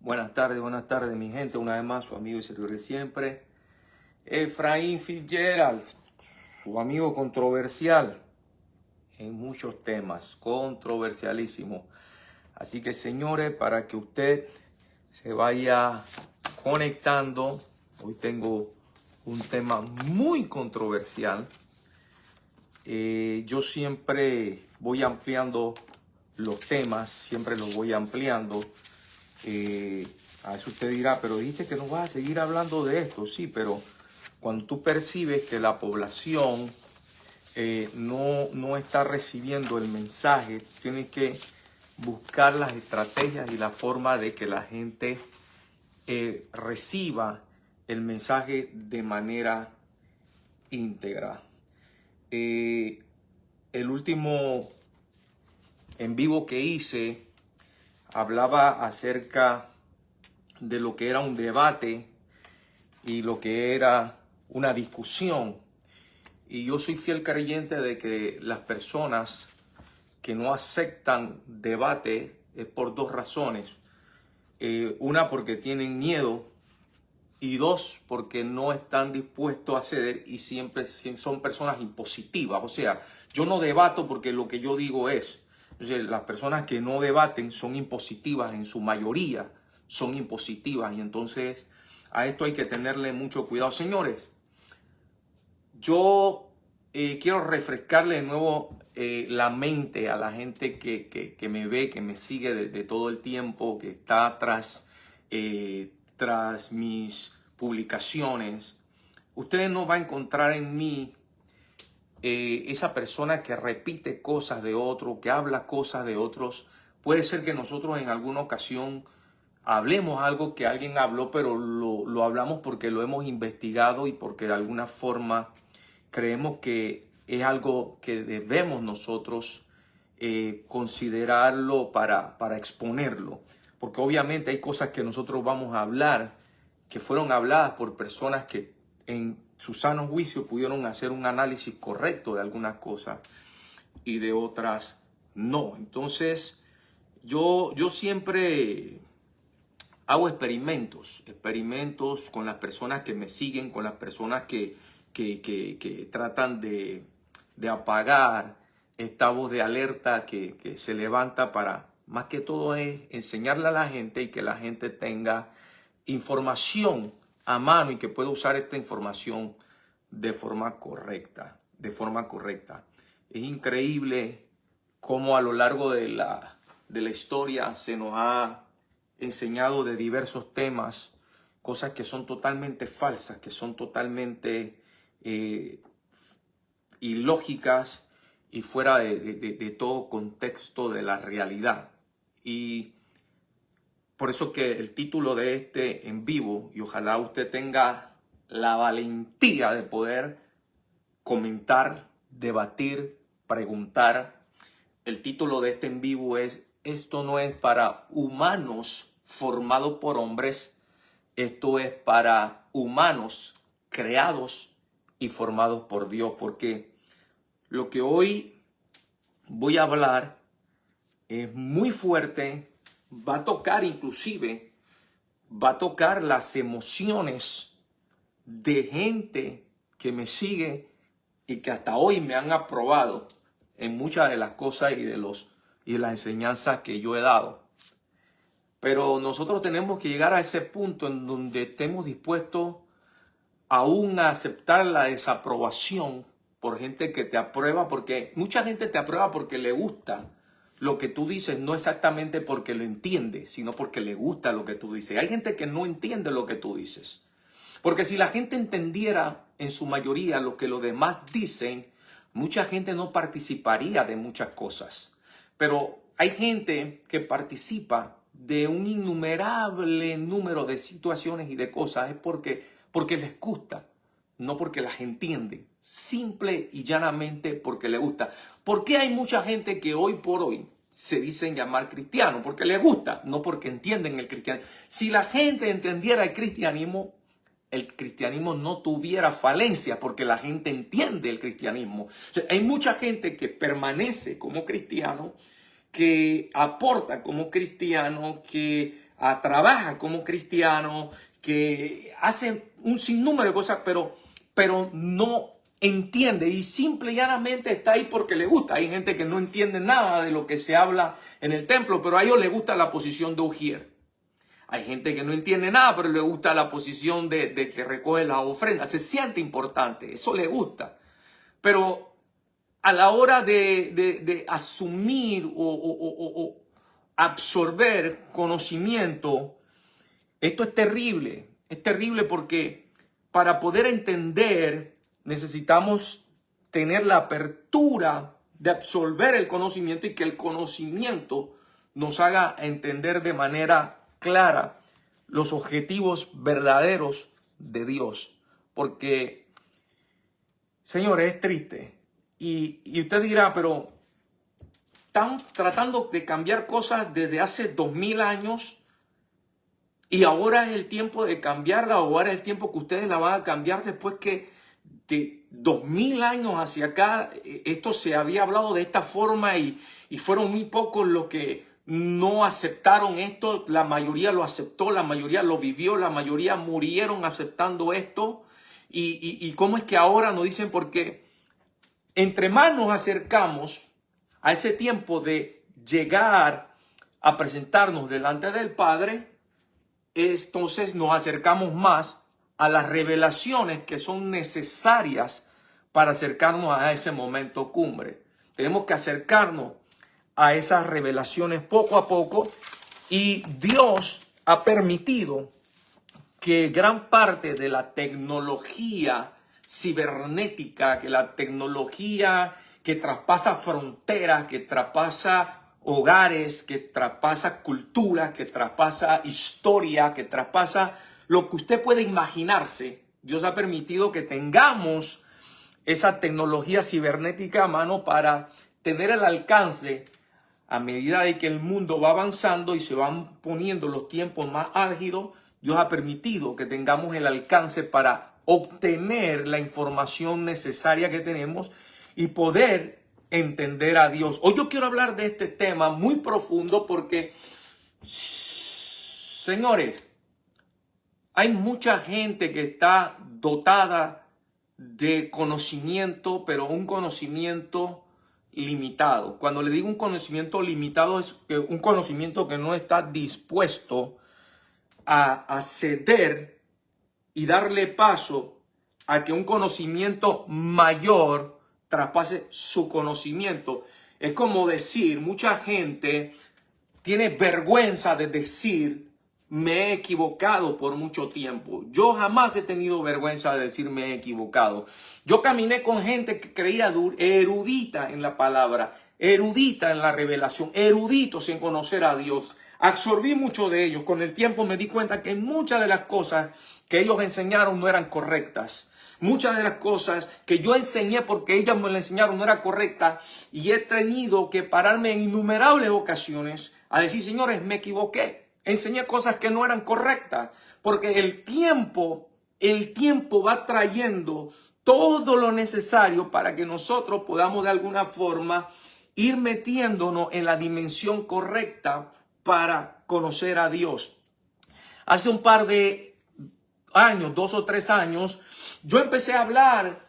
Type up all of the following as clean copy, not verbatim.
Buenas tardes, mi gente. Una vez más, su amigo y servidor de siempre, Efraín Fitzgerald, su amigo controversial en muchos temas, controversialísimo. Así que, señores, para que usted se vaya conectando, hoy tengo un tema muy controversial. Yo siempre voy ampliando los temas, siempre los voy ampliando. A eso usted dirá, pero dijiste que no vas a seguir hablando de esto. Sí, pero cuando tú percibes que la población no está recibiendo el mensaje, tienes que buscar las estrategias y la forma de que la gente reciba el mensaje de manera íntegra. El último en vivo que hice hablaba acerca de lo que era un debate y lo que era una discusión. Y yo soy fiel creyente de que las personas que no aceptan debate es por dos razones. Una, porque tienen miedo, y dos, porque no están dispuestos a ceder y siempre son personas impositivas. O sea, yo no debato porque lo que yo digo es. Entonces, las personas que no debaten son impositivas, en su mayoría son impositivas, y entonces a esto hay que tenerle mucho cuidado. Señores, yo quiero refrescarle de nuevo la mente a la gente que me ve, que me sigue de todo el tiempo, que está tras mis publicaciones. Ustedes no van a encontrar en mí esa persona que repite cosas de otro, que habla cosas de otros. Puede ser que nosotros en alguna ocasión hablemos algo que alguien habló, pero lo hablamos porque lo hemos investigado y porque de alguna forma creemos que es algo que debemos nosotros considerarlo para exponerlo. Porque obviamente hay cosas que nosotros vamos a hablar que fueron habladas por personas que en su sano juicio pudieron hacer un análisis correcto de algunas cosas y de otras no. Entonces, yo siempre hago experimentos con las personas que me siguen, con las personas que tratan de apagar esta voz de alerta que se levanta para, más que todo, es enseñarle a la gente y que la gente tenga información a mano y que pueda usar esta información de forma correcta, Es increíble cómo a lo largo de la historia se nos ha enseñado de diversos temas, cosas que son totalmente falsas, que son totalmente ilógicas y fuera de todo contexto de la realidad. Y por eso que el título de este en vivo, y ojalá usted tenga la valentía de poder comentar, debatir, preguntar. El título de este en vivo es: esto no es para humanos formados por hombres, esto es para humanos creados y formados por Dios. Porque lo que hoy voy a hablar es muy fuerte, va a tocar las emociones de gente que me sigue y que hasta hoy me han aprobado en muchas de las cosas y de las enseñanzas que yo he dado. Pero nosotros tenemos que llegar a ese punto en donde estemos dispuestos aún a aceptar la desaprobación por gente que te aprueba, porque mucha gente te aprueba porque le gusta lo que tú dices, no exactamente porque lo entiende, sino porque le gusta lo que tú dices. Hay gente que no entiende lo que tú dices. Porque si la gente entendiera en su mayoría lo que los demás dicen, mucha gente no participaría de muchas cosas. Pero hay gente que participa de un innumerable número de situaciones y de cosas, es porque les gusta, no porque las entiende, simple y llanamente porque les gusta. ¿Por qué hay mucha gente que hoy por hoy se dicen llamar cristianos? Porque les gusta, no porque entienden el cristianismo. Si la gente entendiera el cristianismo no tuviera falencia, porque la gente entiende el cristianismo. O sea, hay mucha gente que permanece como cristiano que aporta como cristiano, que trabaja como cristiano, que hace un sinnúmero de cosas, pero no entiende y simple y llanamente está ahí porque le gusta. Hay gente que no entiende nada de lo que se habla en el templo, pero a ellos les gusta la posición de ujier. Hay gente que no entiende nada, pero le gusta la posición de que recoge las ofrendas. Se siente importante, eso le gusta. Pero a la hora de asumir o absorber conocimiento, esto es terrible. Es terrible porque para poder entender necesitamos tener la apertura de absorber el conocimiento y que el conocimiento nos haga entender de manera clara los objetivos verdaderos de Dios. Porque, señores, es triste. Y usted dirá, pero están tratando de cambiar cosas desde hace 2000 años y ahora es el tiempo de cambiarla, o ahora es el tiempo que ustedes la van a cambiar después que de 2000 años hacia acá esto se había hablado de esta forma y fueron muy pocos los que no aceptaron esto. La mayoría lo aceptó, la mayoría lo vivió, la mayoría murieron aceptando esto. Y cómo es que ahora nos dicen, porque entre más nos acercamos a ese tiempo de llegar a presentarnos delante del Padre, entonces nos acercamos más a las revelaciones que son necesarias para acercarnos a ese momento cumbre. Tenemos que acercarnos a esas revelaciones poco a poco, y Dios ha permitido que gran parte de la tecnología cibernética, que la tecnología que traspasa fronteras, que traspasa hogares, que traspasa culturas, que traspasa historia, que traspasa lo que usted puede imaginarse, Dios ha permitido que tengamos esa tecnología cibernética a mano para tener el alcance. A medida de que el mundo va avanzando y se van poniendo los tiempos más álgidos, Dios ha permitido que tengamos el alcance para obtener la información necesaria que tenemos y poder entender a Dios. Hoy yo quiero hablar de este tema muy profundo porque, señores, hay mucha gente que está dotada de conocimiento, pero un conocimiento limitado. Cuando le digo un conocimiento limitado, es un conocimiento que no está dispuesto a ceder y darle paso a que un conocimiento mayor traspase su conocimiento. Es como decir, mucha gente tiene vergüenza de decir: me he equivocado por mucho tiempo. Yo jamás he tenido vergüenza de decir me he equivocado. Yo caminé con gente que creía erudita en la palabra, erudita en la revelación, eruditos en conocer a Dios. Absorbí mucho de ellos. Con el tiempo me di cuenta que muchas de las cosas que ellos enseñaron no eran correctas. Muchas de las cosas que yo enseñé porque ellas me las enseñaron no eran correctas. Y he tenido que pararme en innumerables ocasiones a decir: señores, me equivoqué. Enseñé cosas que no eran correctas, porque el tiempo va trayendo todo lo necesario para que nosotros podamos de alguna forma ir metiéndonos en la dimensión correcta para conocer a Dios. Hace un par de años, 2 o 3 años, yo empecé a hablar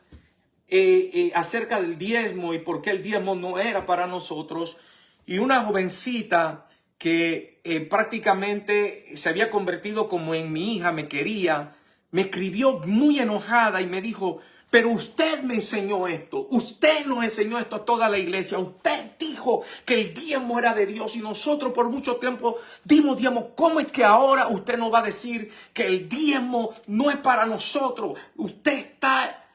acerca del diezmo y por qué el diezmo no era para nosotros. Y una jovencita que prácticamente se había convertido como en mi hija, me quería, me escribió muy enojada y me dijo: pero usted me enseñó esto, usted nos enseñó esto a toda la iglesia, usted dijo que el diezmo era de Dios y nosotros por mucho tiempo dimos diezmo. ¿Cómo es que ahora usted nos va a decir que el diezmo no es para nosotros? Usted está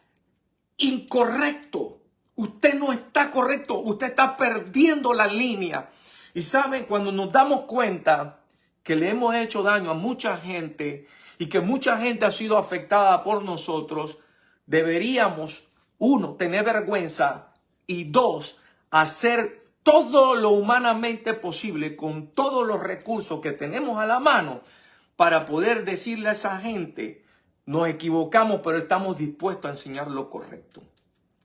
incorrecto, usted no está correcto, usted está perdiendo la línea. Y saben, cuando nos damos cuenta que le hemos hecho daño a mucha gente y que mucha gente ha sido afectada por nosotros, deberíamos, 1, tener vergüenza, y 2, hacer todo lo humanamente posible con todos los recursos que tenemos a la mano para poder decirle a esa gente: nos equivocamos, pero estamos dispuestos a enseñar lo correcto.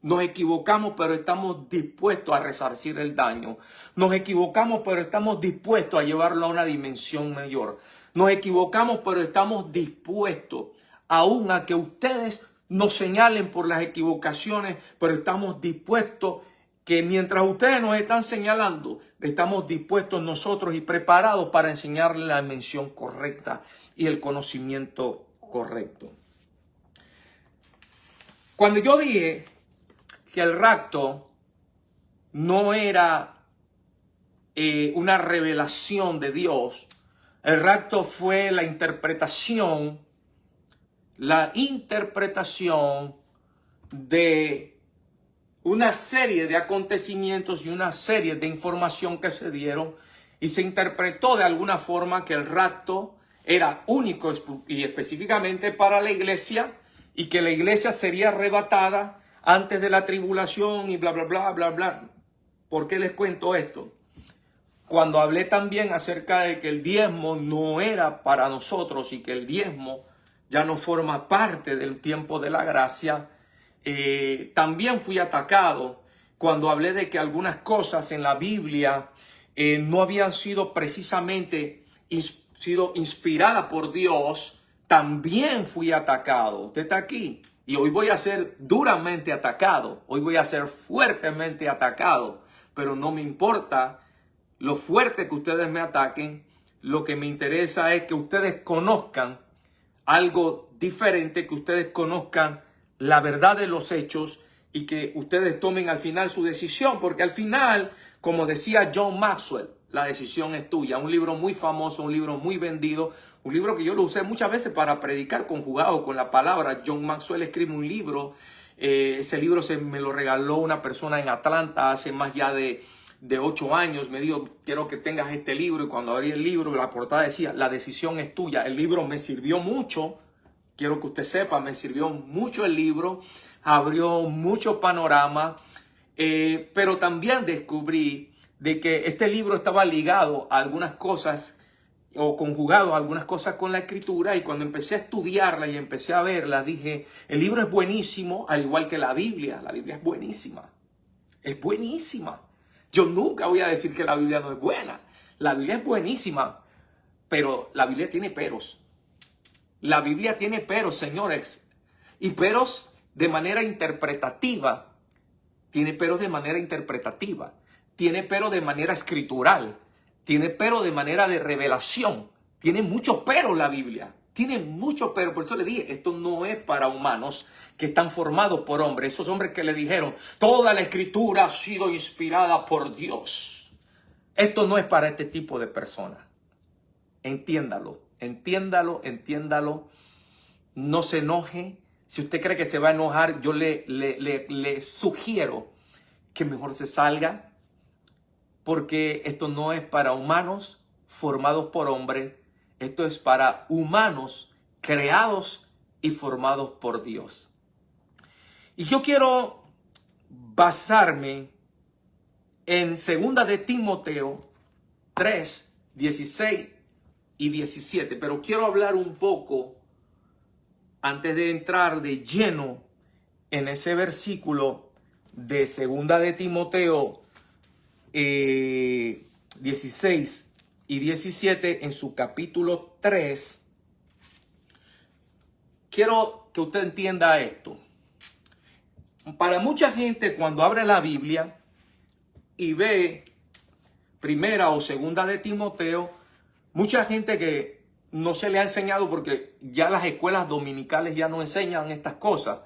Nos equivocamos, pero estamos dispuestos a resarcir el daño. Nos equivocamos, pero estamos dispuestos a llevarlo a una dimensión mayor. Nos equivocamos, pero estamos dispuestos aún a que ustedes nos señalen por las equivocaciones, pero estamos dispuestos que mientras ustedes nos están señalando, estamos dispuestos nosotros y preparados para enseñarles la dimensión correcta y el conocimiento correcto. Cuando yo dije que el rapto no era una revelación de Dios, el rapto fue la interpretación de una serie de acontecimientos y una serie de información que se dieron, y se interpretó de alguna forma que el rapto era único y específicamente para la iglesia, y que la iglesia sería arrebatada antes de la tribulación y bla, bla, bla, bla, bla. ¿Por qué les cuento esto? Cuando hablé también acerca de que el diezmo no era para nosotros y que el diezmo ya no forma parte del tiempo de la gracia, también fui atacado cuando hablé de que algunas cosas en la Biblia no habían sido precisamente sido inspiradas por Dios. También fui atacado. Usted está aquí y hoy voy a ser duramente atacado. Hoy voy a ser fuertemente atacado, pero no me importa lo fuerte que ustedes me ataquen. Lo que me interesa es que ustedes conozcan algo diferente, que ustedes conozcan la verdad de los hechos y que ustedes tomen al final su decisión, porque al final, como decía John Maxwell, la decisión es tuya. Un libro muy famoso, un libro muy vendido, un libro que yo lo usé muchas veces para predicar conjugado con la palabra. John Maxwell escribe un libro, ese libro me lo regaló una persona en Atlanta hace más ya de 8 años. Me dijo, quiero que tengas este libro, y cuando abrí el libro, la portada decía, la decisión es tuya. El libro me sirvió mucho, quiero que usted sepa, me sirvió mucho el libro, abrió mucho panorama, pero también descubrí de que este libro estaba ligado a algunas cosas o conjugado a algunas cosas con la escritura, y cuando empecé a estudiarla y empecé a verla, dije, el libro es buenísimo, al igual que la Biblia es buenísima, es buenísima. Yo nunca voy a decir que la Biblia no es buena, la Biblia es buenísima, pero la Biblia tiene peros. La Biblia tiene peros, señores, y peros de manera interpretativa. Tiene peros de manera interpretativa. Tiene peros de manera escritural. Tiene peros de manera de revelación. Tiene muchos peros la Biblia. Tiene muchos peros. Por eso le dije, esto no es para humanos que están formados por hombres. Esos hombres que le dijeron, toda la escritura ha sido inspirada por Dios. Esto no es para este tipo de personas. Entiéndalo, entiéndalo, entiéndalo. No se enoje. Si usted cree que se va a enojar, yo le sugiero que mejor se salga, porque esto no es para humanos formados por hombres. Esto es para humanos creados y formados por Dios. Y yo quiero basarme en 2 de Timoteo 3, 16 y 17. Pero quiero hablar un poco, antes de entrar de lleno en ese versículo de 2 de Timoteo 16 y 17, en su capítulo 3, quiero que usted entienda esto. Para mucha gente, cuando abre la Biblia y ve 1 o 2 de Timoteo, mucha gente que no se le ha enseñado, porque ya las escuelas dominicales ya no enseñan estas cosas.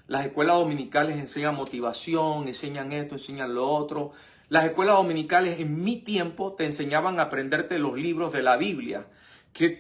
Las escuelas dominicales enseñan motivación, enseñan esto, enseñan lo otro. Las escuelas dominicales en mi tiempo te enseñaban a aprenderte los libros de la Biblia.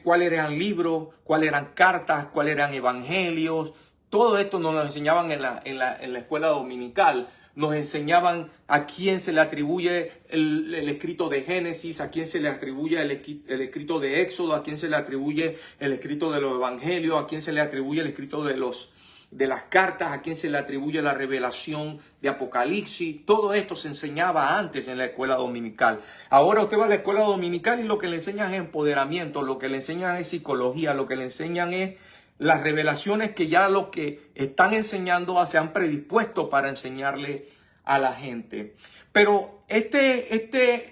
¿Cuáles eran libros? ¿Cuáles eran cartas? ¿Cuáles eran evangelios? Todo esto nos lo enseñaban en la escuela dominical. Nos enseñaban a quién se le atribuye el escrito de Génesis, a quién se le atribuye el escrito de Éxodo, a quién se le atribuye el escrito de los evangelios, a quién se le atribuye el escrito de las cartas, a quién se le atribuye la revelación de Apocalipsis. Todo esto se enseñaba antes en la escuela dominical. Ahora usted va a la escuela dominical y lo que le enseñan es empoderamiento, lo que le enseñan es psicología, lo que le enseñan es las revelaciones que ya los que están enseñando se han predispuesto para enseñarle a la gente. Pero esta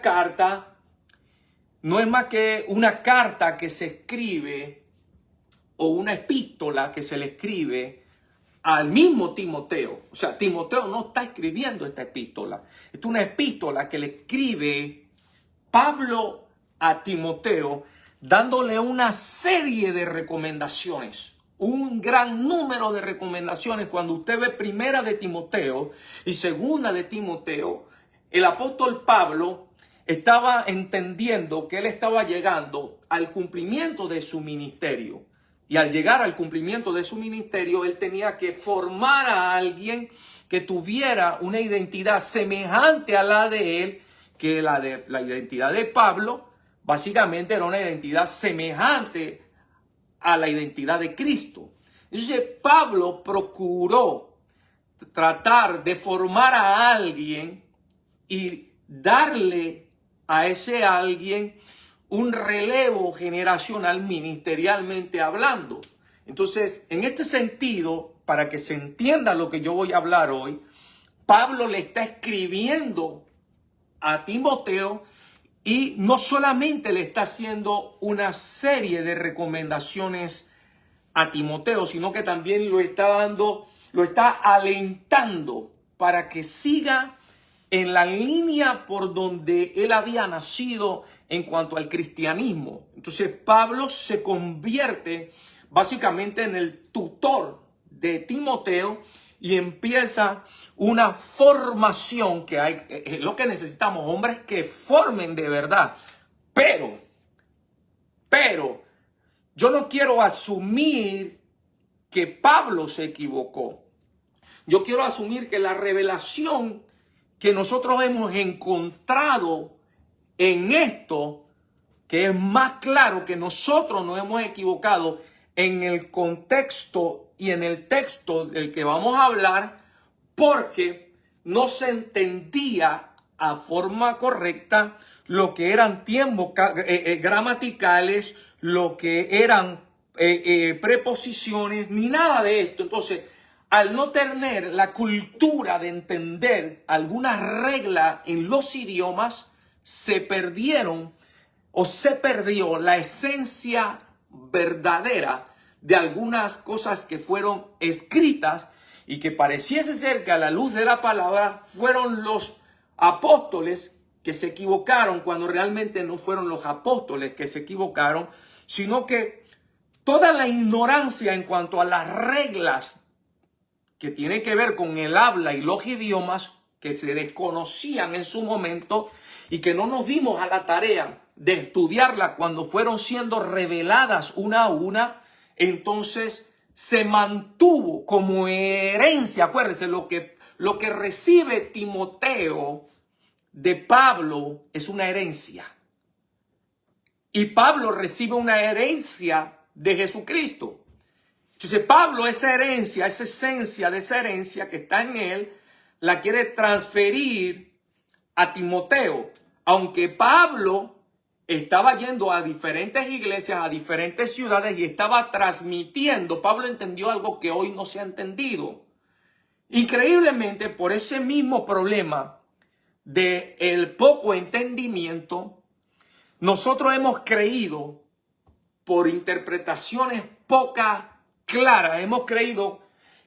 carta no es más que una carta que se escribe o una epístola que se le escribe al mismo Timoteo. O sea, Timoteo no está escribiendo esta epístola. Es una epístola que le escribe Pablo a Timoteo, dándole una serie de recomendaciones. Un gran número de recomendaciones. Cuando usted ve primera de Timoteo y segunda de Timoteo, el apóstol Pablo estaba entendiendo que él estaba llegando al cumplimiento de su ministerio. Y al llegar al cumplimiento de su ministerio, él tenía que formar a alguien que tuviera una identidad semejante a la de él, que la identidad de Pablo básicamente era una identidad semejante a la identidad de Cristo. Entonces Pablo procuró tratar de formar a alguien y darle a ese alguien un relevo generacional ministerialmente hablando. Entonces, en este sentido, para que se entienda lo que yo voy a hablar hoy, Pablo le está escribiendo a Timoteo y no solamente le está haciendo una serie de recomendaciones a Timoteo, sino que también lo está alentando para que siga en la línea por donde él había nacido en cuanto al cristianismo. Entonces Pablo se convierte básicamente en el tutor de Timoteo y empieza una formación que hay, es lo que necesitamos, hombres que formen de verdad. Pero yo no quiero asumir que Pablo se equivocó. Yo quiero asumir que la revelación que nosotros hemos encontrado en esto, que es más claro que nosotros nos hemos equivocado en el contexto y en el texto del que vamos a hablar, porque no se entendía a forma correcta lo que eran tiempos gramaticales, lo que eran preposiciones, ni nada de esto. Entonces, al no tener la cultura de entender algunas reglas en los idiomas, se perdieron o se perdió la esencia verdadera de algunas cosas que fueron escritas y que pareciese ser que a la luz de la palabra fueron los apóstoles que se equivocaron, cuando realmente no fueron los apóstoles que se equivocaron, sino que toda la ignorancia en cuanto a las reglas que tiene que ver con el habla y los idiomas que se desconocían en su momento y que no nos dimos a la tarea de estudiarla cuando fueron siendo reveladas una a una, entonces se mantuvo como herencia. Acuérdense, lo que recibe Timoteo de Pablo es una herencia. Y Pablo recibe una herencia de Jesucristo. Entonces Pablo esa herencia, esa esencia de esa herencia que está en él, la quiere transferir a Timoteo. Aunque Pablo estaba yendo a diferentes iglesias, a diferentes ciudades y estaba transmitiendo, Pablo entendió algo que hoy no se ha entendido. Increíblemente, por ese mismo problema del poco entendimiento, nosotros hemos creído, por interpretaciones pocas claras, hemos creído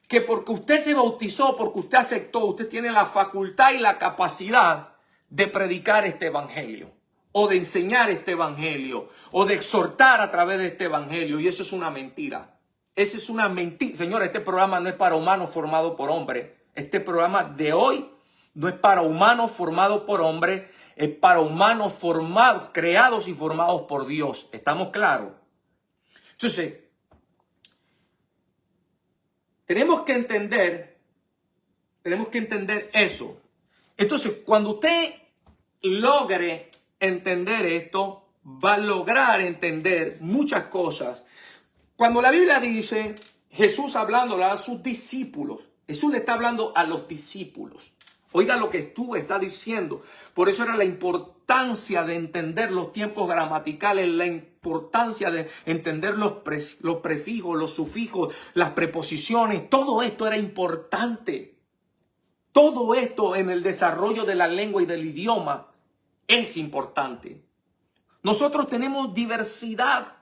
que porque usted se bautizó, porque usted aceptó, usted tiene la facultad y la capacidad de predicar este evangelio, o de enseñar este evangelio, o de exhortar a través de este evangelio. Y eso es una mentira. Eso es una mentira. Señores, este programa no es para humanos formados por hombres. Este programa de hoy no es para humanos formados por hombres, es para humanos formados, creados y formados por Dios. ¿Estamos claros? Entonces, tenemos que entender eso. Entonces, cuando usted logre entender esto, va a lograr entender muchas cosas. Cuando la Biblia dice, Jesús hablándole a sus discípulos, Jesús le está hablando a los discípulos. Oiga lo que tú estás diciendo. Por eso era la importancia de entender los tiempos gramaticales, la importancia de entender los prefijos, los sufijos, las preposiciones. Todo esto era importante. Todo esto en el desarrollo de la lengua y del idioma es importante. Nosotros tenemos diversidad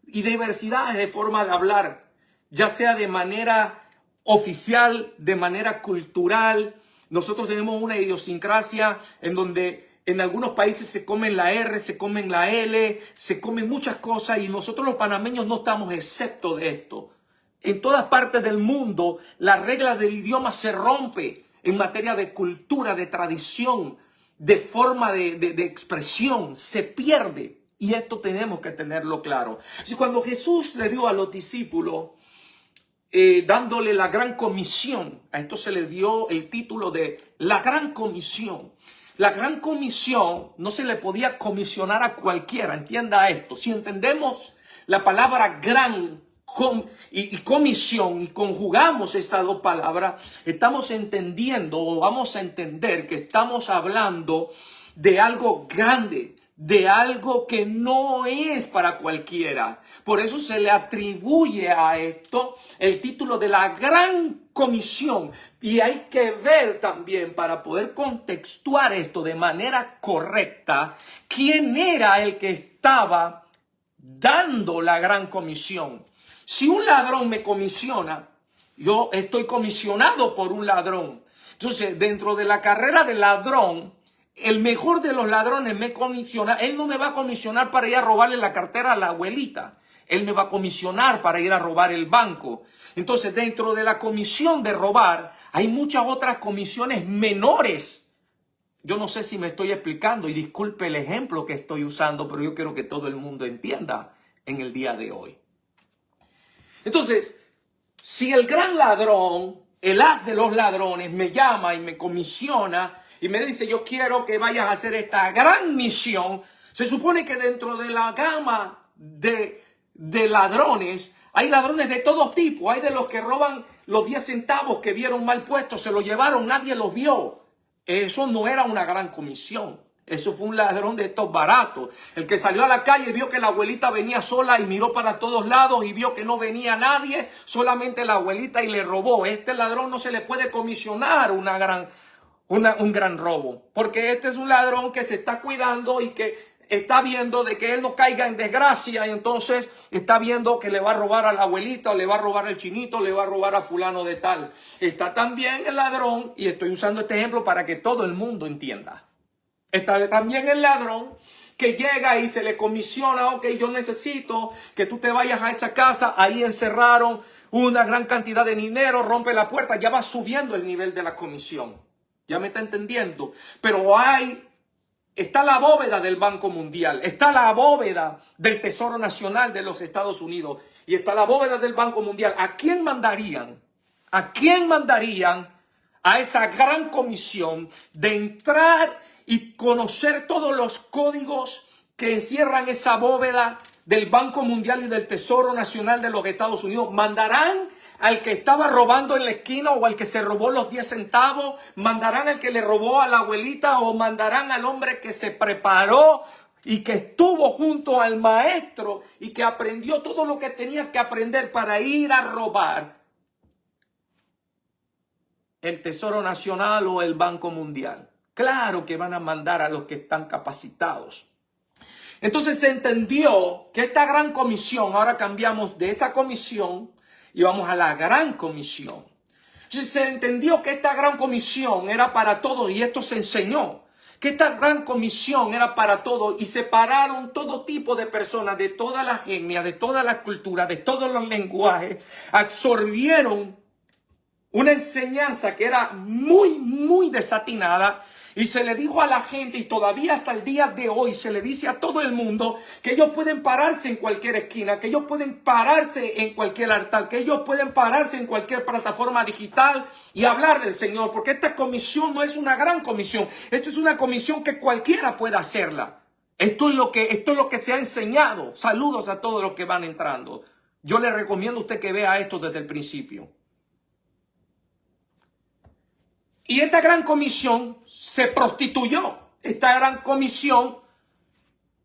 y diversidades de forma de hablar, ya sea de manera oficial, de manera cultural. Nosotros tenemos una idiosincrasia en donde en algunos países se comen la R, se comen la L, se comen muchas cosas y nosotros los panameños no estamos excepto de esto. En todas partes del mundo la regla del idioma se rompe en materia de cultura, de tradición, de forma de expresión, se pierde. Y esto tenemos que tenerlo claro. Así, cuando Jesús le dio a los discípulos, dándole la gran comisión, a esto se le dio el título de la gran comisión. La gran comisión no se le podía comisionar a cualquiera, entienda esto. Si entendemos la palabra gran y comisión y conjugamos estas dos palabras, estamos entendiendo o vamos a entender que estamos hablando de algo grande, de algo que no es para cualquiera. Por eso se le atribuye a esto el título de la gran comisión. Y hay que ver también, para poder contextuar esto de manera correcta, quién era el que estaba dando la gran comisión. Si un ladrón me comisiona, yo estoy comisionado por un ladrón. Entonces, dentro de la carrera del ladrón, el mejor de los ladrones me comisiona. Él no me va a comisionar para ir a robarle la cartera a la abuelita. Él me va a comisionar para ir a robar el banco. Entonces, dentro de la comisión de robar, hay muchas otras comisiones menores. Yo no sé si me estoy explicando y disculpe el ejemplo que estoy usando, pero yo quiero que todo el mundo entienda en el día de hoy. Entonces, si el gran ladrón, el as de los ladrones, me llama y me comisiona y me dice, yo quiero que vayas a hacer esta gran misión, se supone que dentro de la gama de ladrones, hay ladrones de todo tipo. Hay de los que roban los 10 centavos que vieron mal puestos, se lo llevaron, nadie los vio. Eso no era una gran comisión. Eso fue un ladrón de estos baratos. El que salió a la calle y vio que la abuelita venía sola y miró para todos lados y vio que no venía nadie, solamente la abuelita, y le robó. Este ladrón no se le puede comisionar un gran robo, porque este es un ladrón que se está cuidando y que está viendo de que él no caiga en desgracia, y entonces está viendo que le va a robar a la abuelita, o le va a robar al chinito, o le va a robar a fulano de tal. Está también el ladrón, y estoy usando este ejemplo para que todo el mundo entienda. Está también el ladrón que llega y se le comisiona, ok, yo necesito que tú te vayas a esa casa, ahí encerraron una gran cantidad de dinero, rompe la puerta, ya va subiendo el nivel de la comisión. ¿Ya me está entendiendo? Pero está la bóveda del Banco Mundial, está la bóveda del Tesoro Nacional de los Estados Unidos y está la bóveda del Banco Mundial. ¿A quién mandarían? ¿A quién mandarían a esa gran comisión de entrar y conocer todos los códigos que encierran esa bóveda del Banco Mundial y del Tesoro Nacional de los Estados Unidos? ¿Mandarán al que estaba robando en la esquina o al que se robó los 10 centavos? ¿Mandarán al que le robó a la abuelita o mandarán al hombre que se preparó y que estuvo junto al maestro y que aprendió todo lo que tenía que aprender para ir a robar el Tesoro Nacional o el Banco Mundial? Claro que van a mandar a los que están capacitados. Entonces se entendió que esta gran comisión, ahora cambiamos de esa comisión y vamos a la gran comisión. Entonces se entendió que esta gran comisión era para todos, y esto se enseñó, que esta gran comisión era para todos, y separaron todo tipo de personas, de toda la etnia, de toda la cultura, de todos los lenguajes, absorbieron una enseñanza que era muy, muy desatinada. Y se le dijo a la gente, y todavía hasta el día de hoy se le dice a todo el mundo, que ellos pueden pararse en cualquier esquina, que ellos pueden pararse en cualquier altar, que ellos pueden pararse en cualquier plataforma digital y hablar del Señor. Porque esta comisión no es una gran comisión. Esto es una comisión que cualquiera puede hacerla. Esto es lo que se ha enseñado. Saludos a todos los que van entrando. Yo le recomiendo a usted que vea esto desde el principio. Y esta gran comisión se prostituyó. Esta gran comisión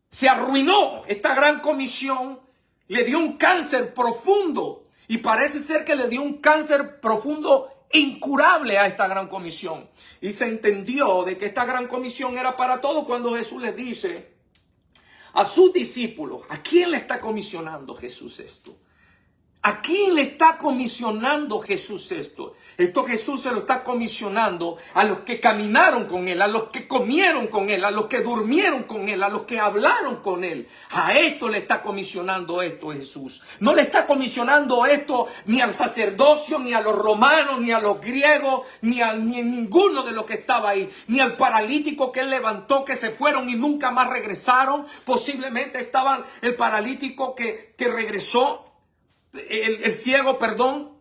se arruinó. Esta gran comisión le dio un cáncer profundo. Y parece ser que le dio un cáncer profundo incurable a esta gran comisión. Y se entendió de que esta gran comisión era para todos cuando Jesús les dice a sus discípulos, ¿a quién le está comisionando Jesús esto? ¿A quién le está comisionando Jesús esto? Esto Jesús se lo está comisionando a los que caminaron con Él, a los que comieron con Él, a los que durmieron con Él, a los que hablaron con Él. A esto le está comisionando esto Jesús. No le está comisionando esto ni al sacerdocio, ni a los romanos, ni a los griegos, ni a ninguno de los que estaba ahí. Ni al paralítico que Él levantó, que se fueron y nunca más regresaron. Posiblemente estaban el paralítico que regresó. El ciego, perdón,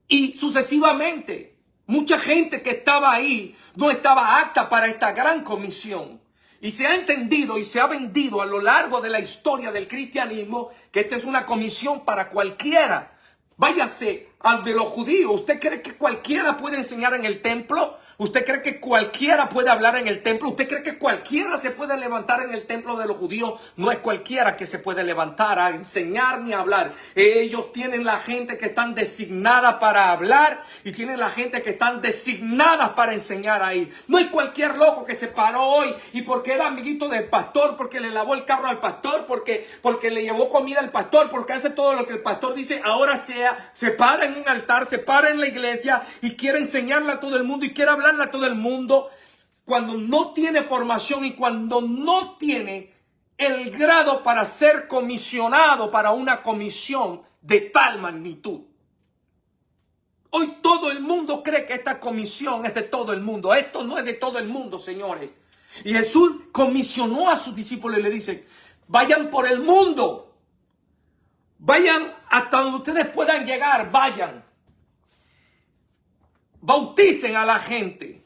y sucesivamente mucha gente que estaba ahí no estaba apta para esta gran comisión. Y se ha entendido y se ha vendido a lo largo de la historia del cristianismo que esta es una comisión para cualquiera. Váyase al de los judíos. ¿Usted cree que cualquiera puede enseñar en el templo? ¿Usted cree que cualquiera puede hablar en el templo? ¿Usted cree que cualquiera se puede levantar en el templo de los judíos? No es cualquiera que se puede levantar a enseñar ni a hablar. Ellos tienen la gente que están designada para hablar y tienen la gente que están designadas para enseñar ahí. No es cualquier loco que se paró hoy y porque era amiguito del pastor, porque le lavó el carro al pastor, porque le llevó comida al pastor, porque hace todo lo que el pastor dice. Ahora se para en un altar, se para en la iglesia y quiere enseñarle a todo el mundo y quiere hablarle a todo el mundo, cuando no tiene formación y cuando no tiene el grado para ser comisionado para una comisión de tal magnitud. Hoy todo el mundo cree que esta comisión es de todo el mundo. Esto no es de todo el mundo, señores. Y Jesús comisionó a sus discípulos y le dice, vayan por el mundo. Vayan hasta donde ustedes puedan llegar, vayan. Bauticen a la gente.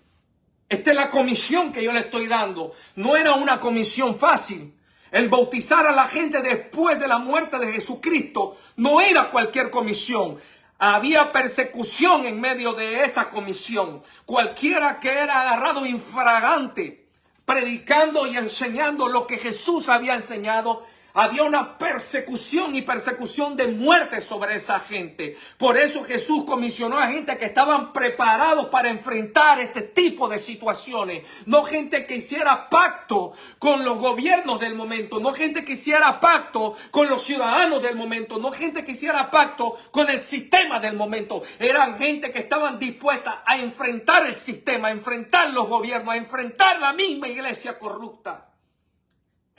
Esta es la comisión que yo le estoy dando. No era una comisión fácil. El bautizar a la gente después de la muerte de Jesucristo no era cualquier comisión. Había persecución en medio de esa comisión. Cualquiera que era agarrado infragante, predicando y enseñando lo que Jesús había enseñado, había una persecución y persecución de muerte sobre esa gente. Por eso Jesús comisionó a gente que estaban preparados para enfrentar este tipo de situaciones. No gente que hiciera pacto con los gobiernos del momento. No gente que hiciera pacto con los ciudadanos del momento. No gente que hiciera pacto con el sistema del momento. Eran gente que estaban dispuestas a enfrentar el sistema, a enfrentar los gobiernos, a enfrentar la misma iglesia corrupta.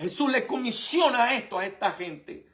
Jesús le comisiona esto a esta gente.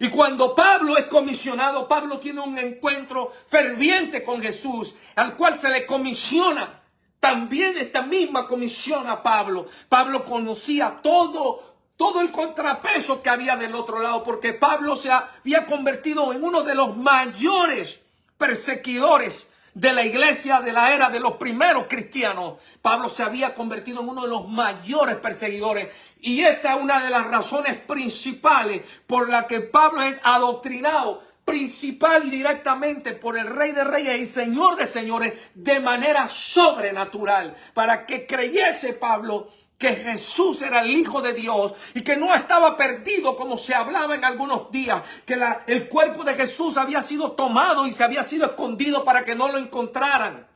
Y cuando Pablo es comisionado, Pablo tiene un encuentro ferviente con Jesús, al cual se le comisiona también esta misma comisión a Pablo. Pablo conocía todo el contrapeso que había del otro lado, porque Pablo se había convertido en uno de los mayores perseguidores de la iglesia de la era de los primeros cristianos. Pablo se había convertido en uno de los mayores perseguidores. Y esta es una de las razones principales por la que Pablo es adoctrinado principal y directamente por el Rey de Reyes y Señor de Señores de manera sobrenatural. Para que creyese Pablo que Jesús era el Hijo de Dios y que no estaba perdido como se hablaba en algunos días, que el cuerpo de Jesús había sido tomado y se había sido escondido para que no lo encontraran,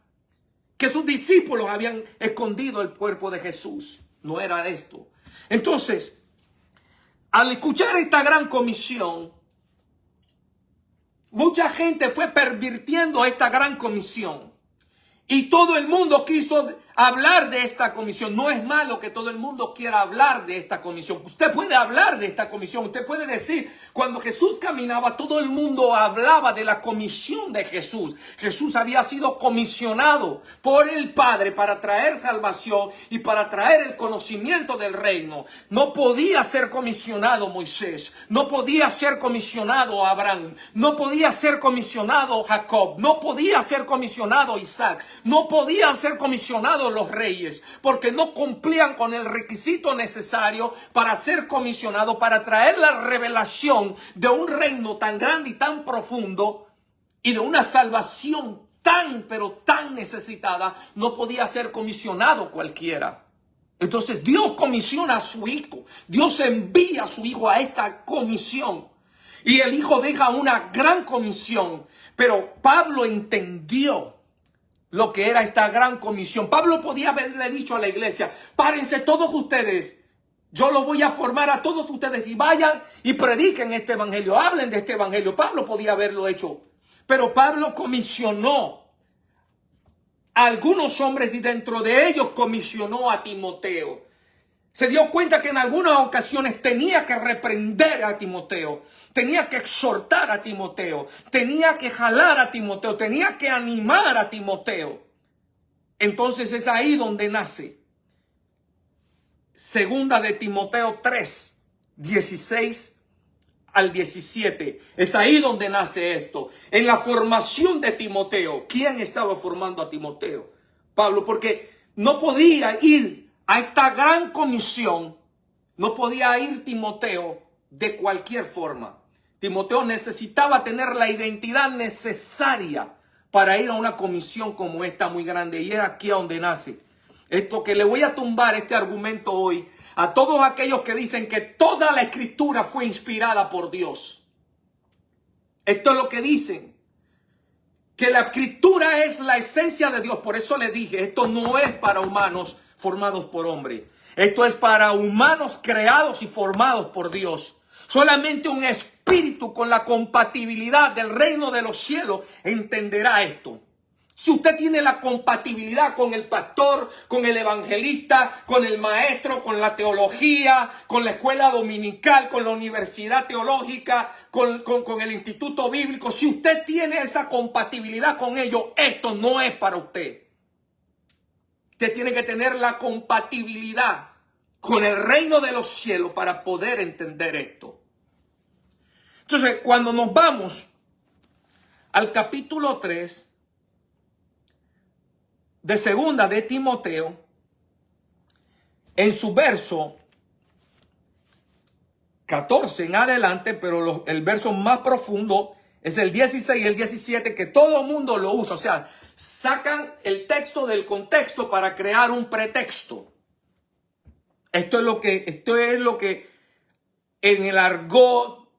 que sus discípulos habían escondido el cuerpo de Jesús. No era esto. Entonces, al escuchar esta gran comisión, mucha gente fue pervirtiendo esta gran comisión. Y todo el mundo quiso hablar de esta comisión. No es malo que todo el mundo quiera hablar de esta comisión. Usted puede hablar de esta comisión. Usted puede decir, cuando Jesús caminaba, todo el mundo hablaba de la comisión de Jesús. Jesús había sido comisionado por el Padre para traer salvación y para traer el conocimiento del reino. No podía ser comisionado Moisés. No podía ser comisionado Abraham. No podía ser comisionado Jacob. No podía ser comisionado Isaac. No podían ser comisionados los reyes porque no cumplían con el requisito necesario para ser comisionados, para traer la revelación de un reino tan grande y tan profundo y de una salvación tan, pero tan necesitada, no podía ser comisionado cualquiera. Entonces Dios comisiona a su hijo. Dios envía a su hijo a esta comisión. Y el hijo deja una gran comisión. Pero Pablo entendió lo que era esta gran comisión. Pablo podía haberle dicho a la iglesia: párense todos ustedes. Yo los voy a formar a todos ustedes y vayan y prediquen este evangelio. Hablen de este evangelio. Pablo podía haberlo hecho. Pero Pablo comisionó a algunos hombres y dentro de ellos comisionó a Timoteo. Se dio cuenta que en algunas ocasiones tenía que reprender a Timoteo, tenía que exhortar a Timoteo, tenía que jalar a Timoteo, tenía que animar a Timoteo. Entonces es ahí donde nace Segunda de Timoteo 3, 16 al 17. Es ahí donde nace esto. En la formación de Timoteo. ¿Quién estaba formando a Timoteo? Pablo, porque no podía ir a esta gran comisión. No podía ir Timoteo de cualquier forma. Timoteo necesitaba tener la identidad necesaria para ir a una comisión como esta muy grande. Y es aquí a donde nace esto, que le voy a tumbar este argumento hoy a todos aquellos que dicen que toda la escritura fue inspirada por Dios. Esto es lo que dicen, que la escritura es la esencia de Dios. Por eso le dije, esto no es para humanos formados por hombre. Esto es para humanos creados y formados por Dios. Solamente un espíritu con la compatibilidad del reino de los cielos entenderá esto. Si usted tiene la compatibilidad con el pastor, con el evangelista, con el maestro, con la teología, con la escuela dominical, con la universidad teológica, con el instituto bíblico, si usted tiene esa compatibilidad con ellos, esto no es para usted. Usted tiene que tener la compatibilidad con el reino de los cielos para poder entender esto. Entonces, cuando nos vamos al capítulo 3, de Segunda de Timoteo, en su verso 14 en adelante, pero el verso más profundo es el 16 y el 17, que todo el mundo lo usa. O sea, sacan el texto del contexto para crear un pretexto. Esto es lo que en el argot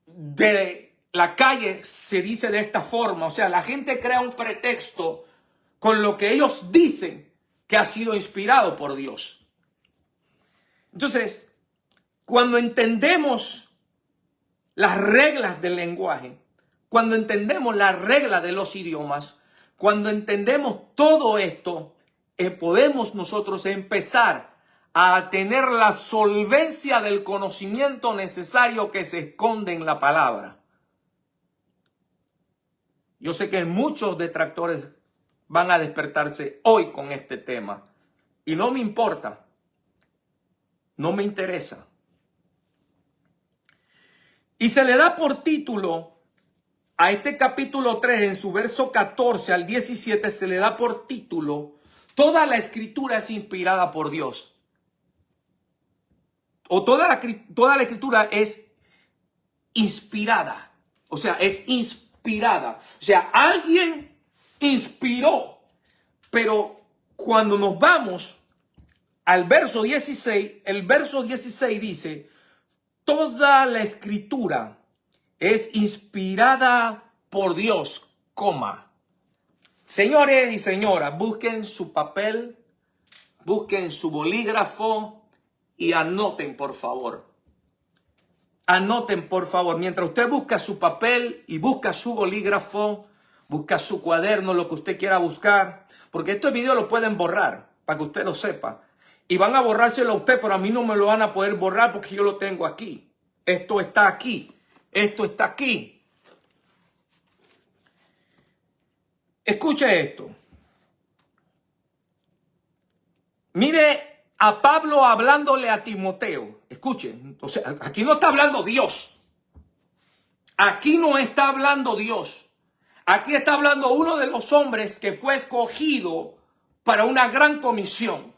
de la calle se dice de esta forma. O sea, la gente crea un pretexto con lo que ellos dicen que ha sido inspirado por Dios. Entonces, cuando entendemos las reglas del lenguaje, cuando entendemos las reglas de los idiomas, cuando entendemos todo esto, podemos nosotros empezar a tener la solvencia del conocimiento necesario que se esconde en la palabra. Yo sé que muchos detractores van a despertarse hoy con este tema. Y no me importa. No me interesa. Y se le da por título a este capítulo 3, en su verso 14 al 17, se le da por título: toda la escritura es inspirada por Dios. O toda la escritura es inspirada. O sea, es inspirada. O sea, alguien inspiró. Pero cuando nos vamos al verso 16, el verso 16 dice: toda la escritura es inspirada por Dios, coma. Señores y señoras, busquen su papel, busquen su bolígrafo y anoten, por favor. Anoten, por favor. Mientras usted busca su papel y busca su bolígrafo, busca su cuaderno, lo que usted quiera buscar, porque estos videos lo pueden borrar, para que usted lo sepa. Y van a borrárselo a usted, pero a mí no me lo van a poder borrar porque yo lo tengo aquí. Esto está aquí. Esto está aquí. Escuche esto. Mire a Pablo hablándole a Timoteo. Escuchen. O sea, aquí no está hablando Dios. Aquí no está hablando Dios. Aquí está hablando uno de los hombres que fue escogido para una gran comisión.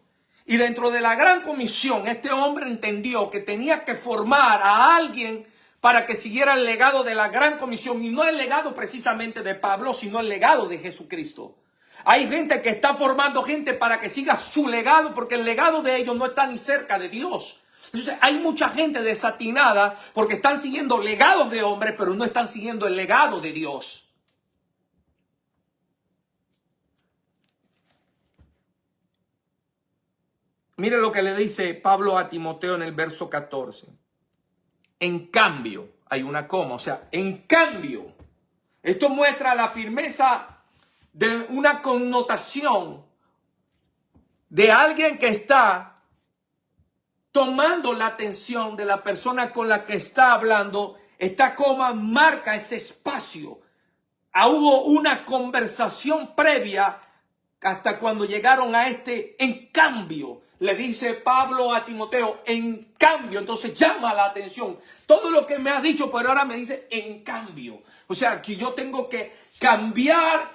Y dentro de la gran comisión, este hombre entendió que tenía que formar a alguien para que siguiera el legado de la gran comisión, y no el legado precisamente de Pablo, sino el legado de Jesucristo. Hay gente que está formando gente para que siga su legado, porque el legado de ellos no está ni cerca de Dios. Entonces hay mucha gente desatinada porque están siguiendo legados de hombres, pero no están siguiendo el legado de Dios. Mire lo que le dice Pablo a Timoteo en el verso 14. En cambio, hay una coma, o sea, en cambio, esto muestra la firmeza de una connotación de alguien que está tomando la atención de la persona con la que está hablando. Esta coma marca ese espacio. Hubo una conversación previa hasta cuando llegaron a este en cambio. Le dice Pablo a Timoteo, en cambio. Entonces llama la atención. Todo lo que me has dicho, pero ahora me dice en cambio. O sea, que yo tengo que cambiar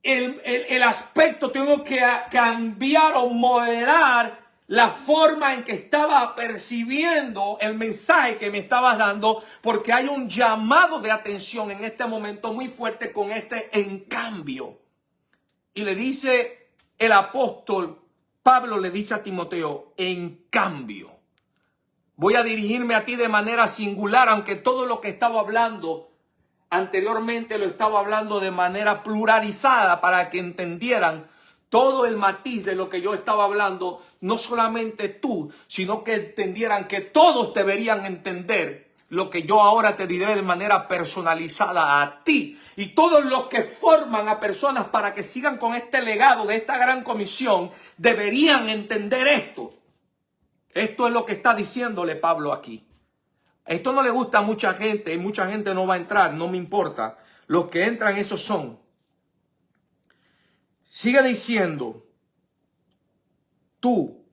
el aspecto, tengo que cambiar o moderar la forma en que estaba percibiendo el mensaje que me estabas dando, porque hay un llamado de atención en este momento muy fuerte con este en cambio. Y le dice el apóstol Pablo, le dice a Timoteo, en cambio, voy a dirigirme a ti de manera singular, aunque todo lo que estaba hablando anteriormente lo estaba hablando de manera pluralizada para que entendieran todo el matiz de lo que yo estaba hablando, no solamente tú, sino que entendieran que todos deberían entender lo que yo ahora te diré de manera personalizada a ti. Y todos los que forman a personas para que sigan con este legado de esta gran comisión deberían entender esto. Esto es lo que está diciéndole Pablo aquí. Esto no le gusta a mucha gente y mucha gente no va a entrar, no me importa. Los que entran, esos son. Sigue diciendo, tú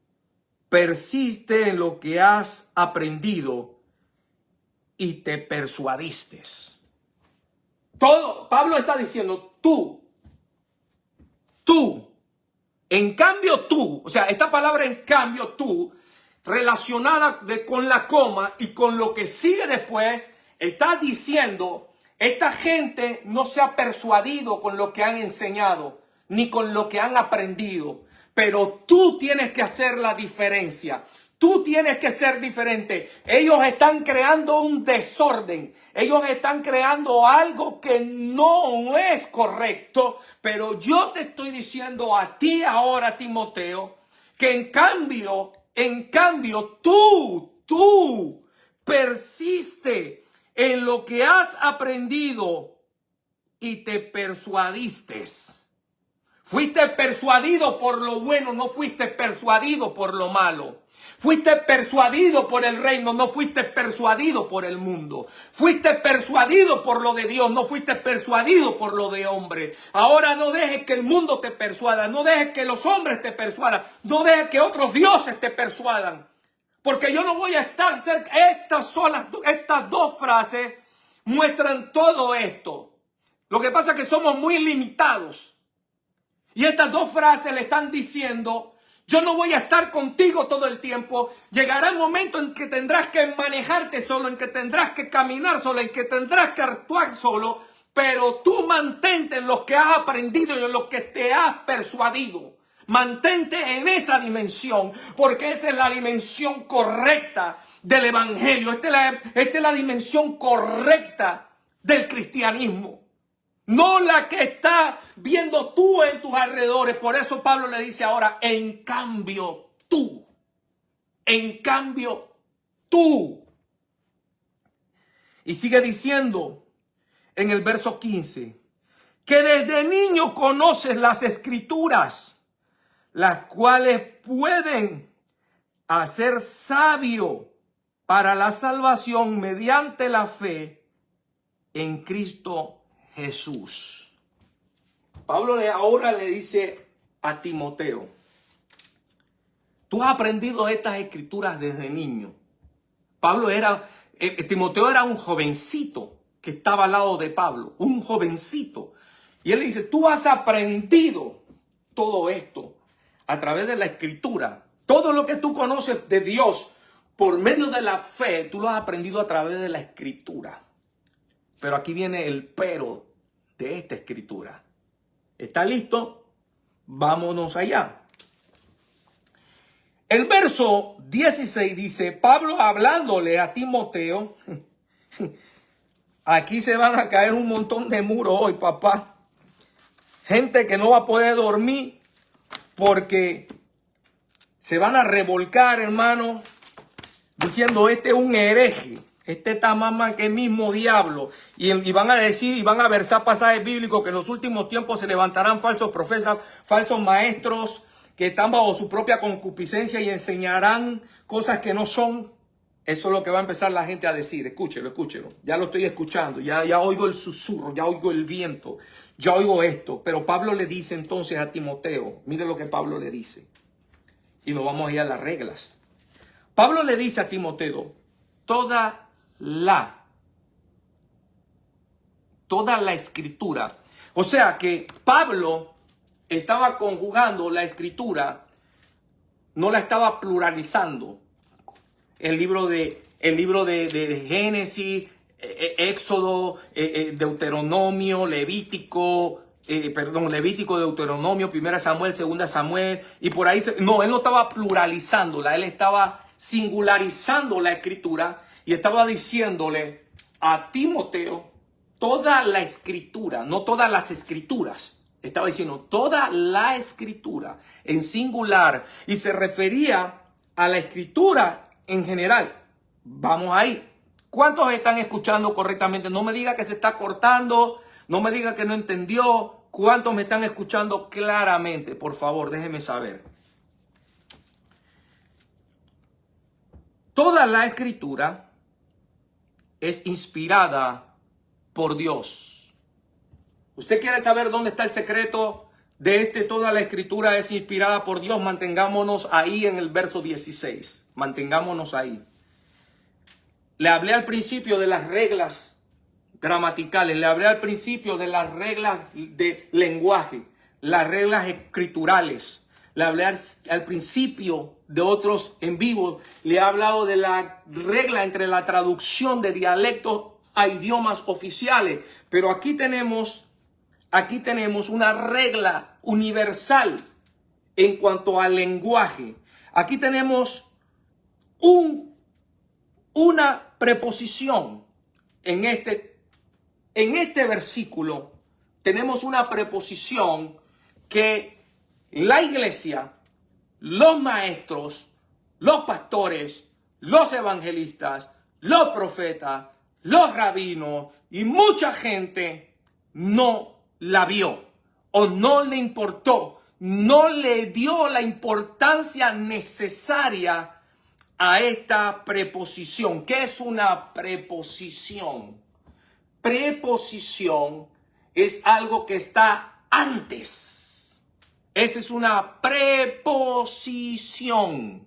persiste en lo que has aprendido y te persuadiste. Todo, Pablo está diciendo, tú, en cambio tú, o sea, esta palabra en cambio tú, relacionada con la coma y con lo que sigue después, está diciendo, esta gente no se ha persuadido con lo que han enseñado, ni con lo que han aprendido, pero tú tienes que hacer la diferencia. Tú tienes que ser diferente. Ellos están creando un desorden. Ellos están creando algo que no es correcto. Pero yo te estoy diciendo a ti ahora, Timoteo, que en cambio, tú persiste en lo que has aprendido y te persuadiste. Fuiste persuadido por lo bueno, no fuiste persuadido por lo malo. Fuiste persuadido por el reino, no fuiste persuadido por el mundo. Fuiste persuadido por lo de Dios, no fuiste persuadido por lo de hombre. Ahora no dejes que el mundo te persuada, no dejes que los hombres te persuadan, no dejes que otros dioses te persuadan. Porque yo no voy a estar cerca. Estas dos frases muestran todo esto. Lo que pasa es que somos muy limitados. Y estas dos frases le están diciendo, yo no voy a estar contigo todo el tiempo. Llegará el momento en que tendrás que manejarte solo, en que tendrás que caminar solo, en que tendrás que actuar solo. Pero tú mantente en lo que has aprendido y en lo que te has persuadido. Mantente en esa dimensión, porque esa es la dimensión correcta del evangelio. Esta es la dimensión correcta del cristianismo. No la que está viendo tú en tus alrededores. Por eso Pablo le dice ahora, en cambio tú. En cambio tú. Y sigue diciendo en el verso 15, que desde niño conoces las escrituras, las cuales pueden hacer sabio para la salvación mediante la fe en Cristo Jesús. Pablo ahora le dice a Timoteo, tú has aprendido estas escrituras desde niño. Timoteo era un jovencito que estaba al lado de Pablo, un jovencito. Y él le dice, tú has aprendido todo esto a través de la escritura. Todo lo que tú conoces de Dios, por medio de la fe, tú lo has aprendido a través de la escritura. Pero aquí viene el pero de esta escritura. ¿Está listo? Vámonos allá. El verso 16 dice, Pablo hablándole a Timoteo. Aquí se van a caer un montón de muros hoy, papá. Gente que no va a poder dormir porque se van a revolcar, hermano, diciendo, este es un hereje. Este está más mal que el mismo diablo. Y van a decir, y van a versar pasajes bíblicos que en los últimos tiempos se levantarán falsos profetas, falsos maestros que están bajo su propia concupiscencia y enseñarán cosas que no son. Eso es lo que va a empezar la gente a decir. Escúchelo, escúchelo. Ya lo estoy escuchando. Ya oigo el susurro, ya oigo el viento, ya oigo esto. Pero Pablo le dice entonces a Timoteo, mire lo que Pablo le dice. Y nos vamos a ir a las reglas. Pablo le dice a Timoteo, toda la escritura. O sea que Pablo estaba conjugando la escritura, no la estaba pluralizando. El libro de Génesis, Éxodo, Deuteronomio, Levítico, Deuteronomio, 1 Samuel, 2 Samuel, y por ahí, no, él no estaba pluralizándola, él estaba singularizando la escritura y estaba diciéndole a Timoteo toda la escritura, no todas las escrituras. Estaba diciendo toda la escritura en singular y se refería a la escritura en general. Vamos ahí. ¿Cuántos están escuchando correctamente? No me diga que se está cortando, no me diga que no entendió. ¿Cuántos me están escuchando claramente? Por favor, déjeme saber. Toda la escritura es inspirada por Dios. ¿Usted quiere saber dónde está el secreto de toda la escritura es inspirada por Dios? Mantengámonos ahí en el verso 16. Mantengámonos ahí. Le hablé al principio de las reglas gramaticales. Le hablé al principio de las reglas de lenguaje. Las reglas escriturales. Le hablé al principio de otros en vivo. Le he hablado de la regla entre la traducción de dialectos a idiomas oficiales. Pero aquí tenemos una regla universal en cuanto al lenguaje. Aquí tenemos una preposición. En este versículo tenemos una preposición que la iglesia, los maestros, los pastores, los evangelistas, los profetas, los rabinos y mucha gente no la vio o no le importó, no le dio la importancia necesaria a esta preposición. ¿Qué es una preposición? Preposición es algo que está antes. Esa es una preposición.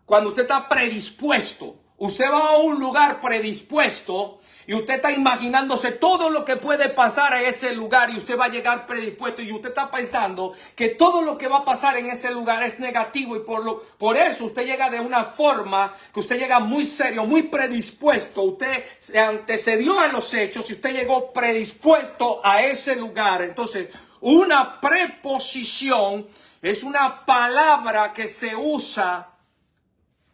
Cuando usted está predispuesto, usted va a un lugar predispuesto y usted está imaginándose todo lo que puede pasar a ese lugar y usted va a llegar predispuesto y usted está pensando que todo lo que va a pasar en ese lugar es negativo y por eso usted llega de una forma que usted llega muy serio, muy predispuesto. Usted se antecedió a los hechos y usted llegó predispuesto a ese lugar. Entonces, una preposición es una palabra que se usa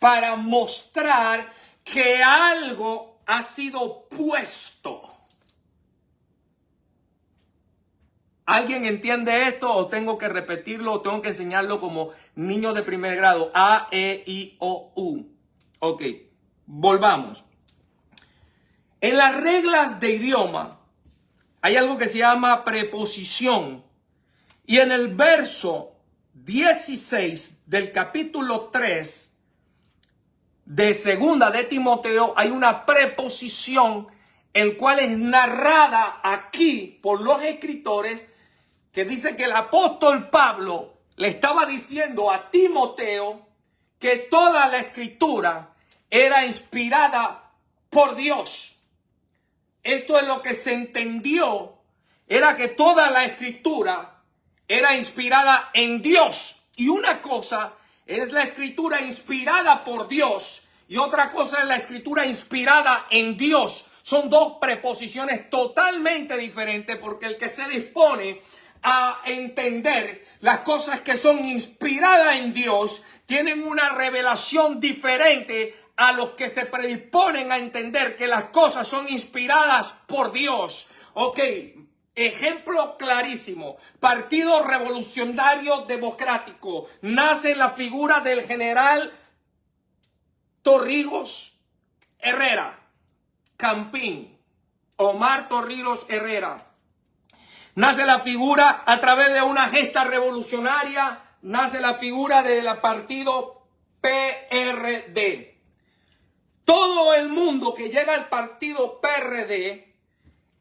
para mostrar que algo ha sido puesto. ¿Alguien entiende esto o tengo que repetirlo o tengo que enseñarlo como niños de primer grado? A, E, I, O, U. Ok, volvamos. En las reglas de idioma hay algo que se llama preposición. Y en el verso 16 del capítulo 3 de segunda de Timoteo hay una preposición el cual es narrada aquí por los escritores, que dice que el apóstol Pablo le estaba diciendo a Timoteo que toda la escritura era inspirada por Dios. Esto es lo que se entendió, era que toda la escritura era inspirada en Dios. Y una cosa es la escritura inspirada por Dios y otra cosa es la escritura inspirada en Dios. Son dos preposiciones totalmente diferentes porque el que se dispone a entender las cosas que son inspiradas en Dios tienen una revelación diferente a los que se predisponen a entender que las cosas son inspiradas por Dios. Ok, ejemplo clarísimo. Partido Revolucionario Democrático. Nace la figura del general Torrijos Herrera, Campín, Omar Torrijos Herrera. Nace la figura a través de una gesta revolucionaria, nace la figura del partido PRD. Todo el mundo que llega al partido PRD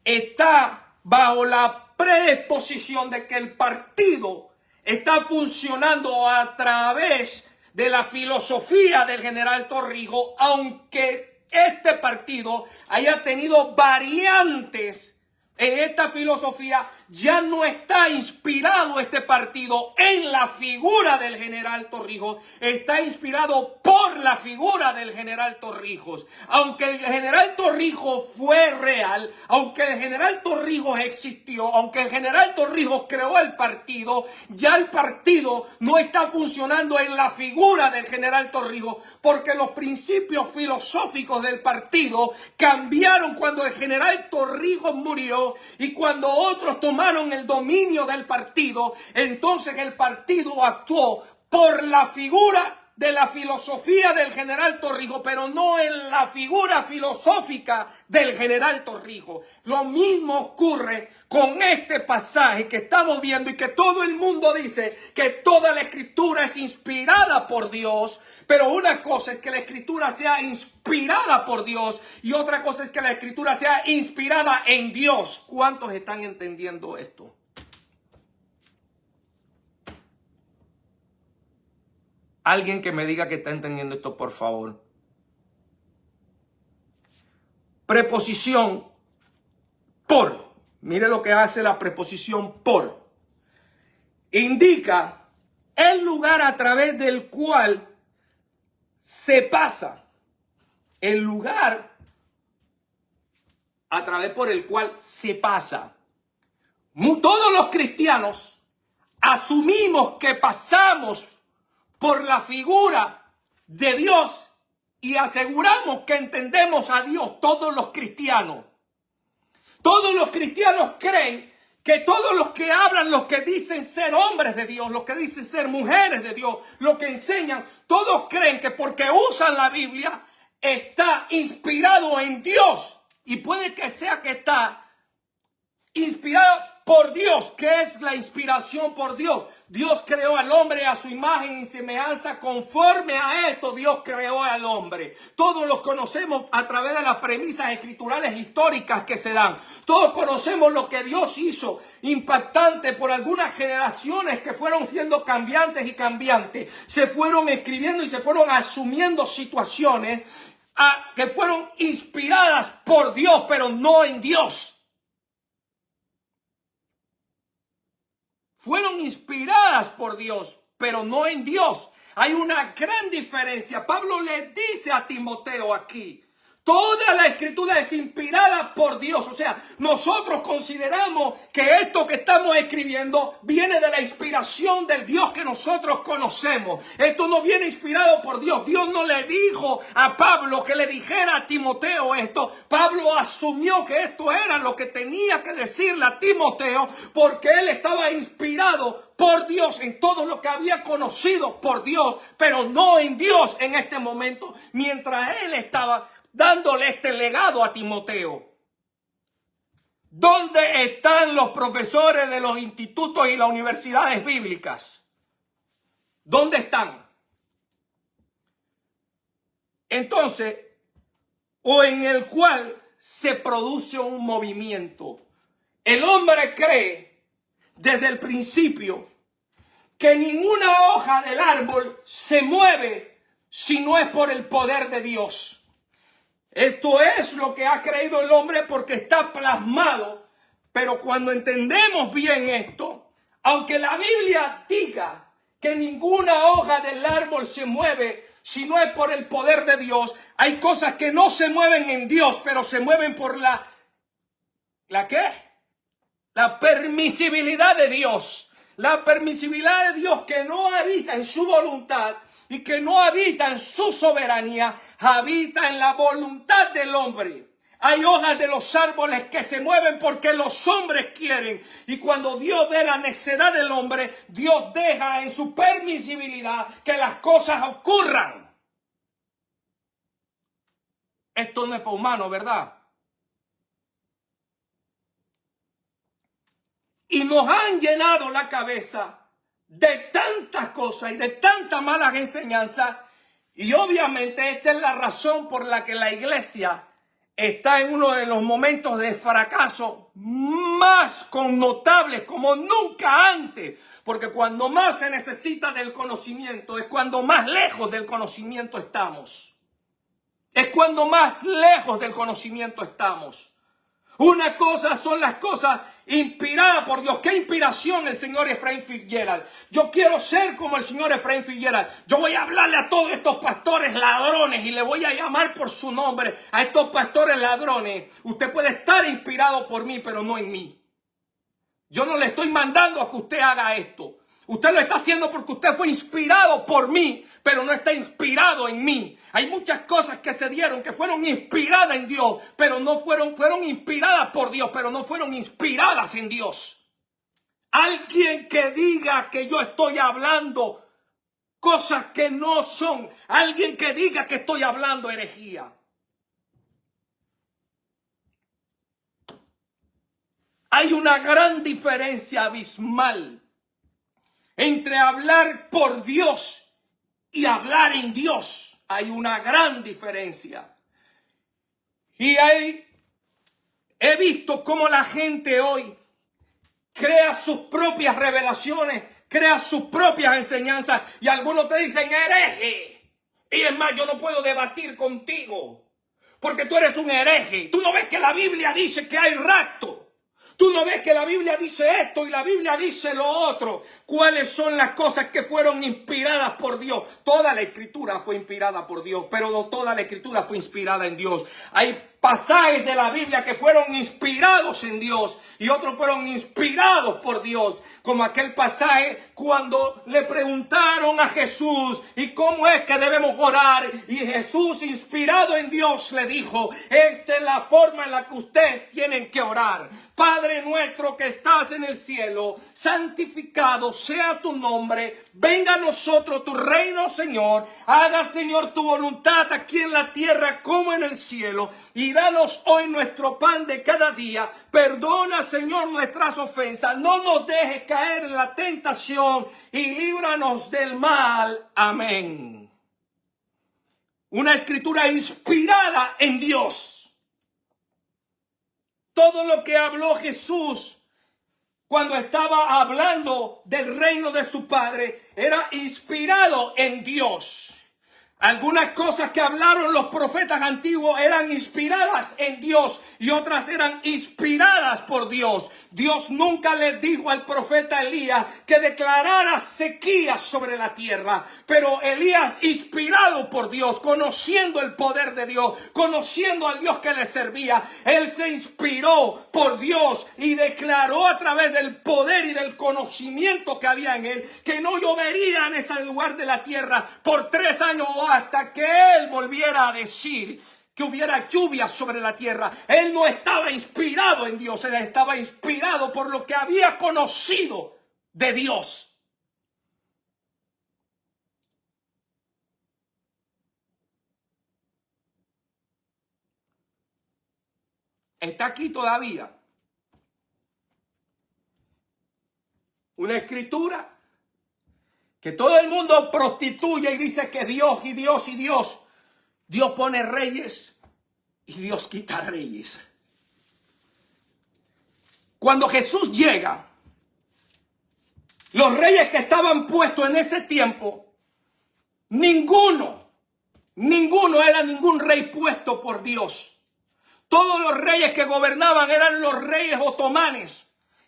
está bajo la predisposición de que el partido está funcionando a través de la filosofía del general Torrijos, aunque este partido haya tenido variantes en esta filosofía, ya no está inspirado este partido en la figura del general Torrijos, está inspirado por la figura del general Torrijos. Aunque el general Torrijos fue real, aunque el general Torrijos existió, aunque el general Torrijos creó el partido, ya el partido no está funcionando en la figura del general Torrijos, porque los principios filosóficos del partido cambiaron cuando el general Torrijos murió. Y cuando otros tomaron el dominio del partido, entonces el partido actuó por la figura de la filosofía del general Torrijos, pero no en la figura filosófica del general Torrijos. Lo mismo ocurre con este pasaje que estamos viendo y que todo el mundo dice que toda la escritura es inspirada por Dios, pero una cosa es que la escritura sea inspirada por Dios y otra cosa es que la escritura sea inspirada en Dios. ¿Cuántos están entendiendo esto? Alguien que me diga que está entendiendo esto, por favor. Preposición por. Mire lo que hace la preposición por. Indica el lugar a través del cual se pasa. El lugar a través por el cual se pasa. Todos los cristianos asumimos que pasamos por la figura de Dios y aseguramos que entendemos a Dios. Todos los cristianos creen que todos los que hablan, los que dicen ser hombres de Dios, los que dicen ser mujeres de Dios, los que enseñan, todos creen que porque usan la Biblia está inspirado en Dios. Y puede que sea que está inspirado por Dios. ¿Qué es la inspiración por Dios? Dios creó al hombre a su imagen y semejanza. Conforme a esto, Dios creó al hombre. Todos los conocemos a través de las premisas escriturales históricas que se dan. Todos conocemos lo que Dios hizo, impactante por algunas generaciones que fueron siendo cambiantes y cambiantes. Se fueron escribiendo y se fueron asumiendo situaciones que fueron inspiradas por Dios, pero no en Dios. Fueron inspiradas por Dios, pero no en Dios. Hay una gran diferencia. Pablo le dice a Timoteo aquí, toda la escritura es inspirada por Dios. O sea, nosotros consideramos que esto que estamos escribiendo viene de la inspiración del Dios que nosotros conocemos. Esto no viene inspirado por Dios. Dios no le dijo a Pablo que le dijera a Timoteo esto. Pablo asumió que esto era lo que tenía que decirle a Timoteo porque él estaba inspirado por Dios en todo lo que había conocido por Dios, pero no en Dios en este momento, mientras él estaba dándole este legado a Timoteo. ¿Dónde están los profesores de los institutos y las universidades bíblicas? ¿Dónde están? Entonces, o en el cual se produce un movimiento. El hombre cree desde el principio que ninguna hoja del árbol se mueve si no es por el poder de Dios. Esto es lo que ha creído el hombre porque está plasmado. Pero cuando entendemos bien esto, aunque la Biblia diga que ninguna hoja del árbol se mueve si no es por el poder de Dios. Hay cosas que no se mueven en Dios, pero se mueven por ¿la qué? La permisibilidad de Dios. La permisibilidad de Dios que no habita en su voluntad y que no habita en su soberanía, habita en la voluntad del hombre. Hay hojas de los árboles que se mueven porque los hombres quieren. Y cuando Dios ve la necedad del hombre, Dios deja en su permisibilidad que las cosas ocurran. Esto no es para humanos, ¿verdad? Y nos han llenado la cabeza de tantas cosas y de tantas malas enseñanzas. Y obviamente esta es la razón por la que la iglesia está en uno de los momentos de fracaso más connotables como nunca antes. Porque cuando más se necesita del conocimiento es cuando más lejos del conocimiento estamos. Es cuando más lejos del conocimiento estamos. Una cosa son las cosas inspiradas por Dios. ¿Qué inspiración el señor Efraín Fitzgerald? Yo quiero ser como el señor Efraín Fitzgerald. Yo voy a hablarle a todos estos pastores ladrones y le voy a llamar por su nombre a estos pastores ladrones. Usted puede estar inspirado por mí, pero no en mí. Yo no le estoy mandando a que usted haga esto. Usted lo está haciendo porque usted fue inspirado por mí, pero no está inspirado en mí. Hay muchas cosas que se dieron, que fueron inspiradas en Dios, pero no fueron inspiradas por Dios, pero no fueron inspiradas en Dios. Alguien que diga que yo estoy hablando cosas que no son. Alguien que diga que estoy hablando herejía. Hay una gran diferencia abismal entre hablar por Dios y hablar en Dios. Hay una gran diferencia. Y he visto cómo la gente hoy crea sus propias revelaciones, crea sus propias enseñanzas. Y algunos te dicen hereje. Y es más, yo no puedo debatir contigo porque tú eres un hereje. Tú no ves que la Biblia dice que hay rapto. Tú no ves que la Biblia dice esto y la Biblia dice lo otro. ¿Cuáles son las cosas que fueron inspiradas por Dios? Toda la Escritura fue inspirada por Dios, pero no toda la Escritura fue inspirada en Dios. Hay pasajes de la Biblia que fueron inspirados en Dios y otros fueron inspirados por Dios. Como aquel pasaje cuando le preguntaron a Jesús y cómo es que debemos orar. Y Jesús, inspirado en Dios, le dijo: esta es la forma en la que ustedes tienen que orar. Padre nuestro que estás en el cielo, santificado sea tu nombre. Venga a nosotros tu reino, Señor. Haga, Señor, tu voluntad aquí en la tierra como en el cielo. Y danos hoy nuestro pan de cada día. Perdona, Señor, nuestras ofensas. No nos dejes caer en la tentación y líbranos del mal. Amén. Una escritura inspirada en Dios. Todo lo que habló Jesús cuando estaba hablando del reino de su Padre era inspirado en Dios. Algunas cosas que hablaron los profetas antiguos eran inspiradas en Dios y otras eran inspiradas por Dios. Dios nunca le dijo al profeta Elías que declarara sequía sobre la tierra, pero Elías, inspirado por Dios, conociendo el poder de Dios, conociendo al Dios que le servía, él se inspiró por Dios y declaró a través del poder y del conocimiento que había en él que no llovería en ese lugar de la tierra por 3 años hasta que él volviera a decir que hubiera lluvia sobre la tierra. Él no estaba inspirado en Dios, él estaba inspirado por lo que había conocido de Dios. Está aquí todavía una escritura que todo el mundo prostituye y dice que Dios y Dios y Dios. Dios pone reyes y Dios quita reyes. Cuando Jesús llega, los reyes que estaban puestos en ese tiempo, ninguno era ningún rey puesto por Dios. Todos los reyes que gobernaban eran los reyes otomanes.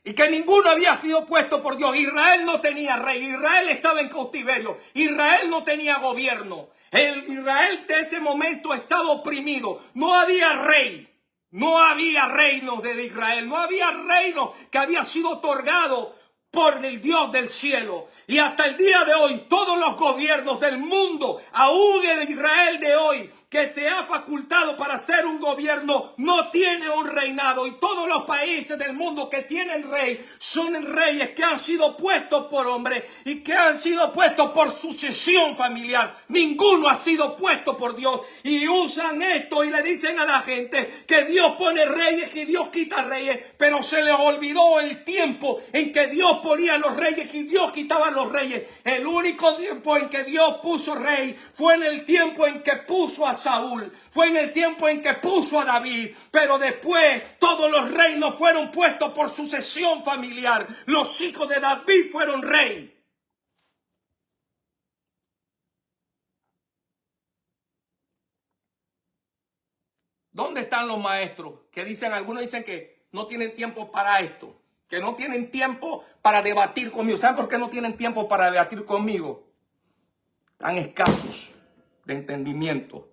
y que ninguno había sido puesto por Dios. Israel no tenía rey, Israel estaba en cautiverio, Israel no tenía gobierno. El Israel de ese momento estaba oprimido, no había rey. No había reinos de Israel, no había reino que había sido otorgado por el Dios del cielo. Y hasta el día de hoy, todos los gobiernos del mundo, aún el Israel de hoy, que se ha facultado para ser un gobierno, no tiene un reinado. Y todos los países del mundo que tienen rey, son reyes que han sido puestos por hombres y que han sido puestos por sucesión familiar. Ninguno ha sido puesto por Dios. Y usan esto y le dicen a la gente que Dios pone reyes y Dios quita reyes. Pero se les olvidó el tiempo en que Dios ponía los reyes y Dios quitaba los reyes. El único tiempo en que Dios puso rey fue en el tiempo en que puso a Saúl, fue en el tiempo en que puso a David, pero después todos los reinos fueron puestos por sucesión familiar. Los hijos de David fueron rey. ¿Dónde están los maestros que dicen, algunos dicen que no tienen tiempo para esto, que no tienen tiempo para debatir conmigo? ¿Saben por qué no tienen tiempo para debatir conmigo? Están escasos de entendimiento.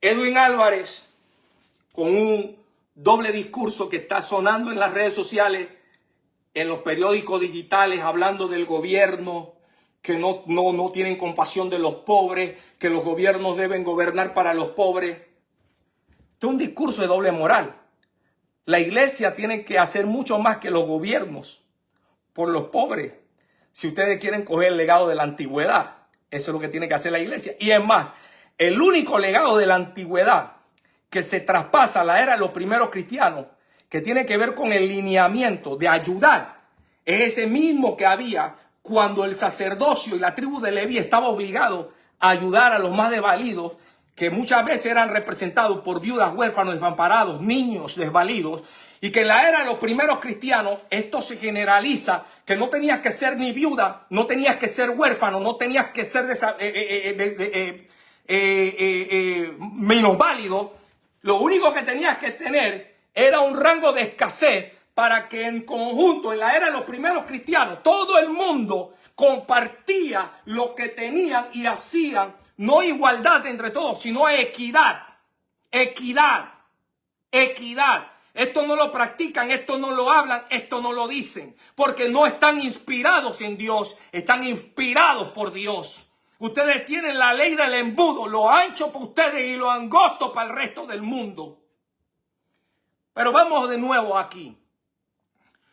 Edwin Álvarez, con un doble discurso que está sonando en las redes sociales, en los periódicos digitales, hablando del gobierno, que no tienen compasión de los pobres, que los gobiernos deben gobernar para los pobres. Este es un discurso de doble moral. La iglesia tiene que hacer mucho más que los gobiernos por los pobres. Si ustedes quieren coger el legado de la antigüedad, eso es lo que tiene que hacer la iglesia. Y es más, el único legado de la antigüedad que se traspasa a la era de los primeros cristianos, que tiene que ver con el lineamiento de ayudar, es ese mismo que había cuando el sacerdocio y la tribu de Leví estaba obligado a ayudar a los más desvalidos, que muchas veces eran representados por viudas, huérfanos, desamparados, niños desvalidos, y que en la era de los primeros cristianos esto se generaliza, que no tenías que ser ni viuda, no tenías que ser huérfano, no tenías que ser menos válido. Lo único que tenías que tener era un rango de escasez para que en conjunto, en la era de los primeros cristianos, todo el mundo compartía lo que tenían y hacían, no igualdad entre todos, sino equidad. Equidad. Equidad. Esto no lo practican, esto no lo hablan, esto no lo dicen, porque no están inspirados en Dios, están inspirados por Dios. Ustedes tienen la ley del embudo, lo ancho para ustedes y lo angosto para el resto del mundo. Pero vamos de nuevo aquí.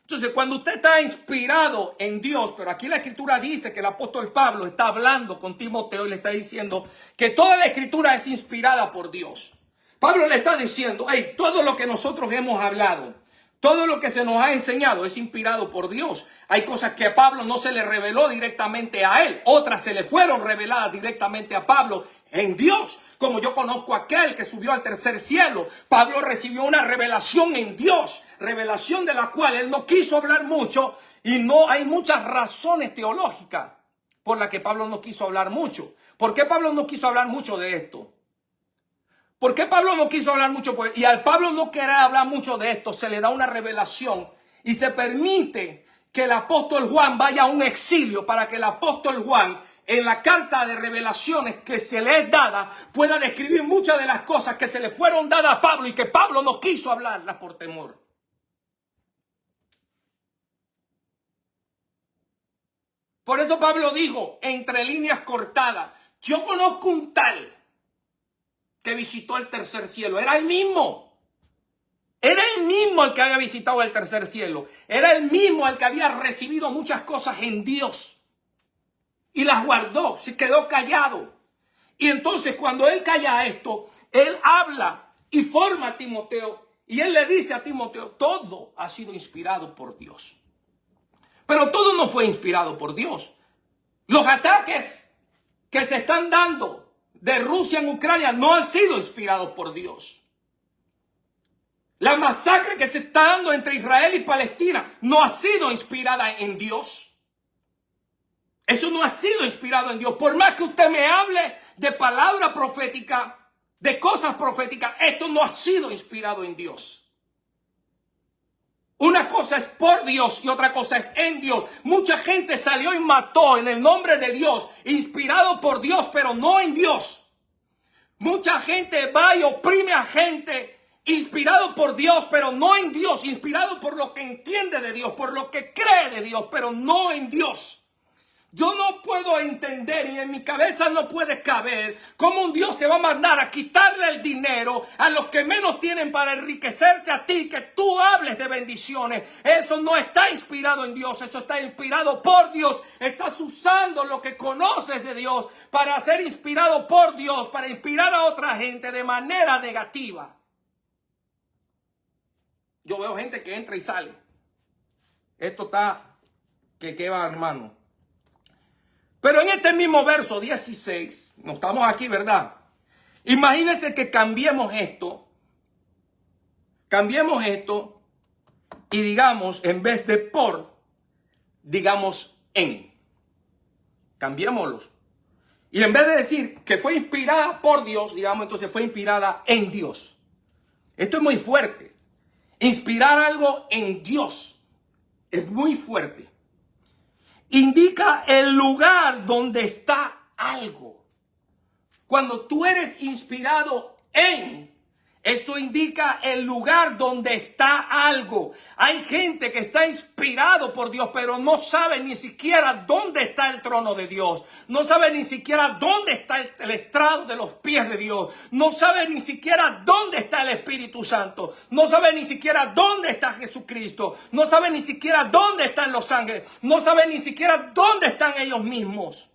Entonces, cuando usted está inspirado en Dios, pero aquí la Escritura dice que el apóstol Pablo está hablando con Timoteo y le está diciendo que toda la Escritura es inspirada por Dios. Pablo le está diciendo, hey, todo lo que nosotros hemos hablado, todo lo que se nos ha enseñado es inspirado por Dios. Hay cosas que a Pablo no se le reveló directamente a él. Otras se le fueron reveladas directamente a Pablo en Dios. Como yo conozco a aquel que subió al tercer cielo. Pablo recibió una revelación en Dios. Revelación de la cual él no quiso hablar mucho. Y no hay muchas razones teológicas por las que Pablo no quiso hablar mucho. ¿Por qué Pablo no quiso hablar mucho de esto? ¿Por qué Pablo no quiso hablar mucho? Y al Pablo no querer hablar mucho de esto, se le da una revelación y se permite que el apóstol Juan vaya a un exilio para que el apóstol Juan, en la carta de revelaciones que se le es dada, pueda describir muchas de las cosas que se le fueron dadas a Pablo y que Pablo no quiso hablarlas por temor. Por eso Pablo dijo, entre líneas cortadas, yo conozco un tal que visitó el tercer cielo. Era el mismo. Era el mismo el que había visitado el tercer cielo. Era el mismo el que había recibido muchas cosas en Dios. Y las guardó. Se quedó callado. Y entonces cuando él calla esto, él habla y forma a Timoteo. Y él le dice a Timoteo, todo ha sido inspirado por Dios. Pero todo no fue inspirado por Dios. Los ataques que se están dando de Rusia en Ucrania no han sido inspirados por Dios. La masacre que se está dando entre Israel y Palestina no ha sido inspirada en Dios. Eso no ha sido inspirado en Dios. Por más que usted me hable de palabra profética, de cosas proféticas, esto no ha sido inspirado en Dios. Una cosa es por Dios y otra cosa es en Dios. Mucha gente salió y mató en el nombre de Dios, inspirado por Dios, pero no en Dios. Mucha gente va y oprime a gente, inspirado por Dios, pero no en Dios. Inspirado por lo que entiende de Dios, por lo que cree de Dios, pero no en Dios. Yo no puedo entender y en mi cabeza no puede caber cómo un Dios te va a mandar a quitarle el dinero a los que menos tienen para enriquecerte a ti, que tú hables de bendiciones. Eso no está inspirado en Dios, eso está inspirado por Dios. Estás usando lo que conoces de Dios para ser inspirado por Dios, para inspirar a otra gente de manera negativa. Yo veo gente que entra y sale. Esto está que va, hermano. Pero en este mismo verso 16, no estamos aquí, ¿verdad? Imagínense que cambiemos esto y digamos, en vez de por, digamos en. Cambiémoslos. Y en vez de decir que fue inspirada por Dios, digamos, entonces fue inspirada en Dios. Esto es muy fuerte. Inspirar algo en Dios es muy fuerte. Indica el lugar donde está algo. Cuando tú eres inspirado en, esto indica el lugar donde está algo. Hay gente que está inspirado por Dios, pero no sabe ni siquiera dónde está el trono de Dios. No sabe ni siquiera dónde está el estrado de los pies de Dios. No sabe ni siquiera dónde está el Espíritu Santo. No sabe ni siquiera dónde está Jesucristo. No sabe ni siquiera dónde están los ángeles. No sabe ni siquiera dónde están ellos mismos.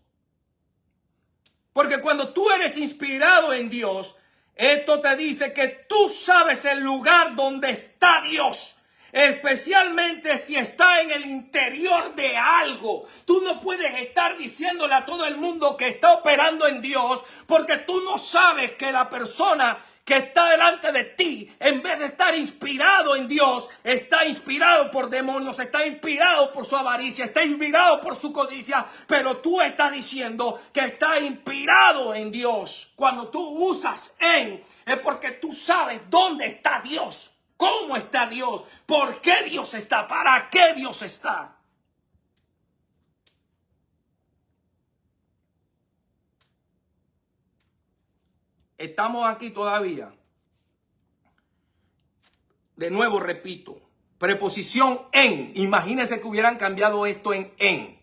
Porque cuando tú eres inspirado en Dios, esto te dice que tú sabes el lugar donde está Dios. Especialmente si está en el interior de algo. Tú no puedes estar diciéndole a todo el mundo que está operando en Dios, porque tú no sabes que la persona que está delante de ti, en vez de estar inspirado en Dios, está inspirado por demonios, está inspirado por su avaricia, está inspirado por su codicia, pero tú estás diciendo que está inspirado en Dios. Cuando tú usas en, es porque tú sabes dónde está Dios, cómo está Dios, por qué Dios está, para qué Dios está. Estamos aquí todavía. De nuevo repito, preposición en. Imagínense que hubieran cambiado esto en.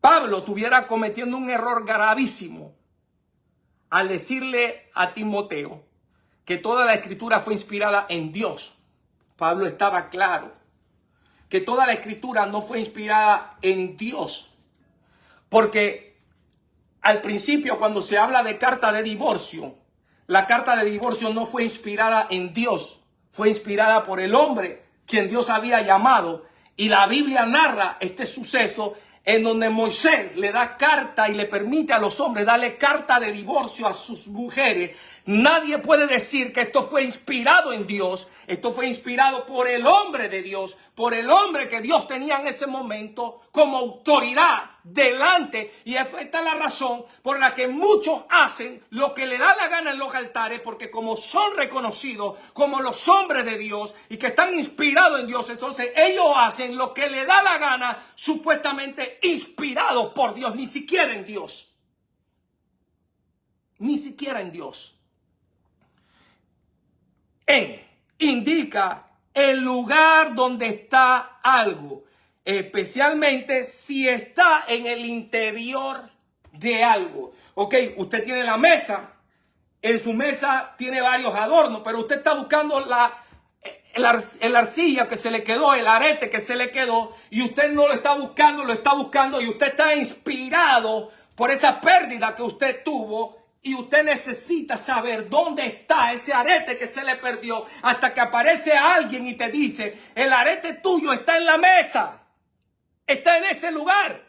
Pablo estuviera cometiendo un error gravísimo al decirle a Timoteo que toda la escritura fue inspirada en Dios. Pablo estaba claro que toda la escritura no fue inspirada en Dios, porque al principio, cuando se habla de carta de divorcio, la carta de divorcio no fue inspirada en Dios, fue inspirada por el hombre quien Dios había llamado. Y la Biblia narra este suceso en donde Moisés le da carta y le permite a los hombres darle carta de divorcio a sus mujeres. Nadie puede decir que esto fue inspirado en Dios. Esto fue inspirado por el hombre de Dios, por el hombre que Dios tenía en ese momento como autoridad delante. Y esta es la razón por la que muchos hacen lo que le da la gana en los altares, porque como son reconocidos como los hombres de Dios y que están inspirados en Dios, entonces ellos hacen lo que le da la gana, supuestamente inspirados por Dios, ni siquiera en Dios. Ni siquiera en Dios. En indica el lugar donde está algo, especialmente si está en el interior de algo. Ok, usted tiene la mesa, en su mesa tiene varios adornos, pero usted está buscando la arcilla que se le quedó, el arete que se le quedó, y usted no lo está buscando y usted está inspirado por esa pérdida que usted tuvo. Y usted necesita saber dónde está ese arete que se le perdió, hasta que aparece alguien y te dice, el arete tuyo está en la mesa, está en ese lugar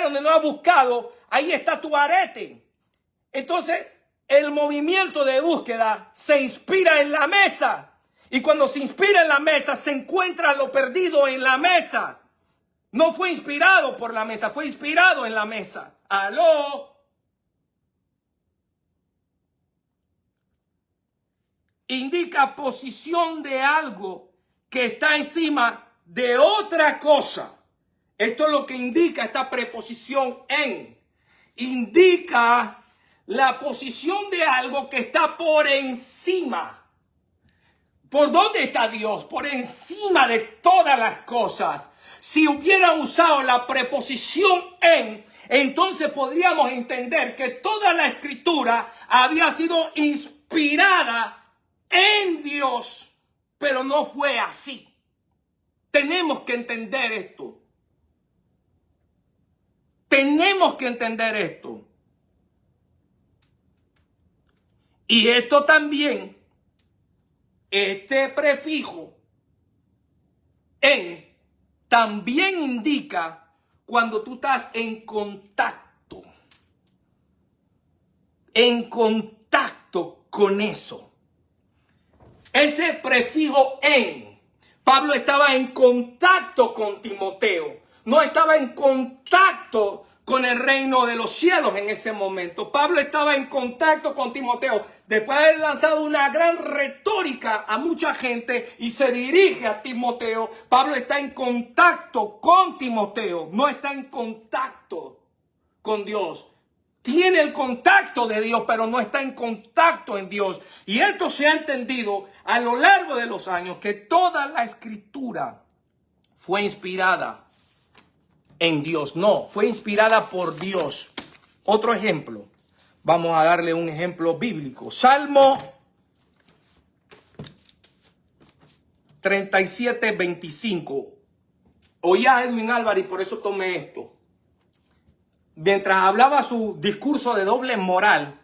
donde no has buscado, ahí está tu arete. Entonces el movimiento de búsqueda se inspira en la mesa, y cuando se inspira en la mesa se encuentra lo perdido en la mesa. No fue inspirado por la mesa, fue inspirado en la mesa. ¡Aló! indica posición de algo que está encima de otra cosa. Esto es lo que indica esta preposición en. Indica la posición de algo que está por encima. ¿Por dónde está Dios? Por encima de todas las cosas. Si hubiera usado la preposición en, entonces podríamos entender que toda la escritura había sido inspirada en Dios, pero no fue así. Tenemos que entender esto. Tenemos que entender esto. Y esto también, este prefijo en, también indica cuando tú estás en contacto con eso. Ese prefijo en, Pablo estaba en contacto con Timoteo, no estaba en contacto con el reino de los cielos en ese momento. Pablo estaba en contacto con Timoteo. Después de haber lanzado una gran retórica a mucha gente y se dirige a Timoteo, Pablo está en contacto con Timoteo, no está en contacto con Dios. Tiene el contacto de Dios, pero no está en contacto en Dios. Y esto se ha entendido a lo largo de los años, que toda la escritura fue inspirada en Dios. No, fue inspirada por Dios. Otro ejemplo. Vamos a darle un ejemplo bíblico. Salmo 37, 25. Oí a Edwin Álvarez y por eso tomé esto. Mientras hablaba su discurso de doble moral,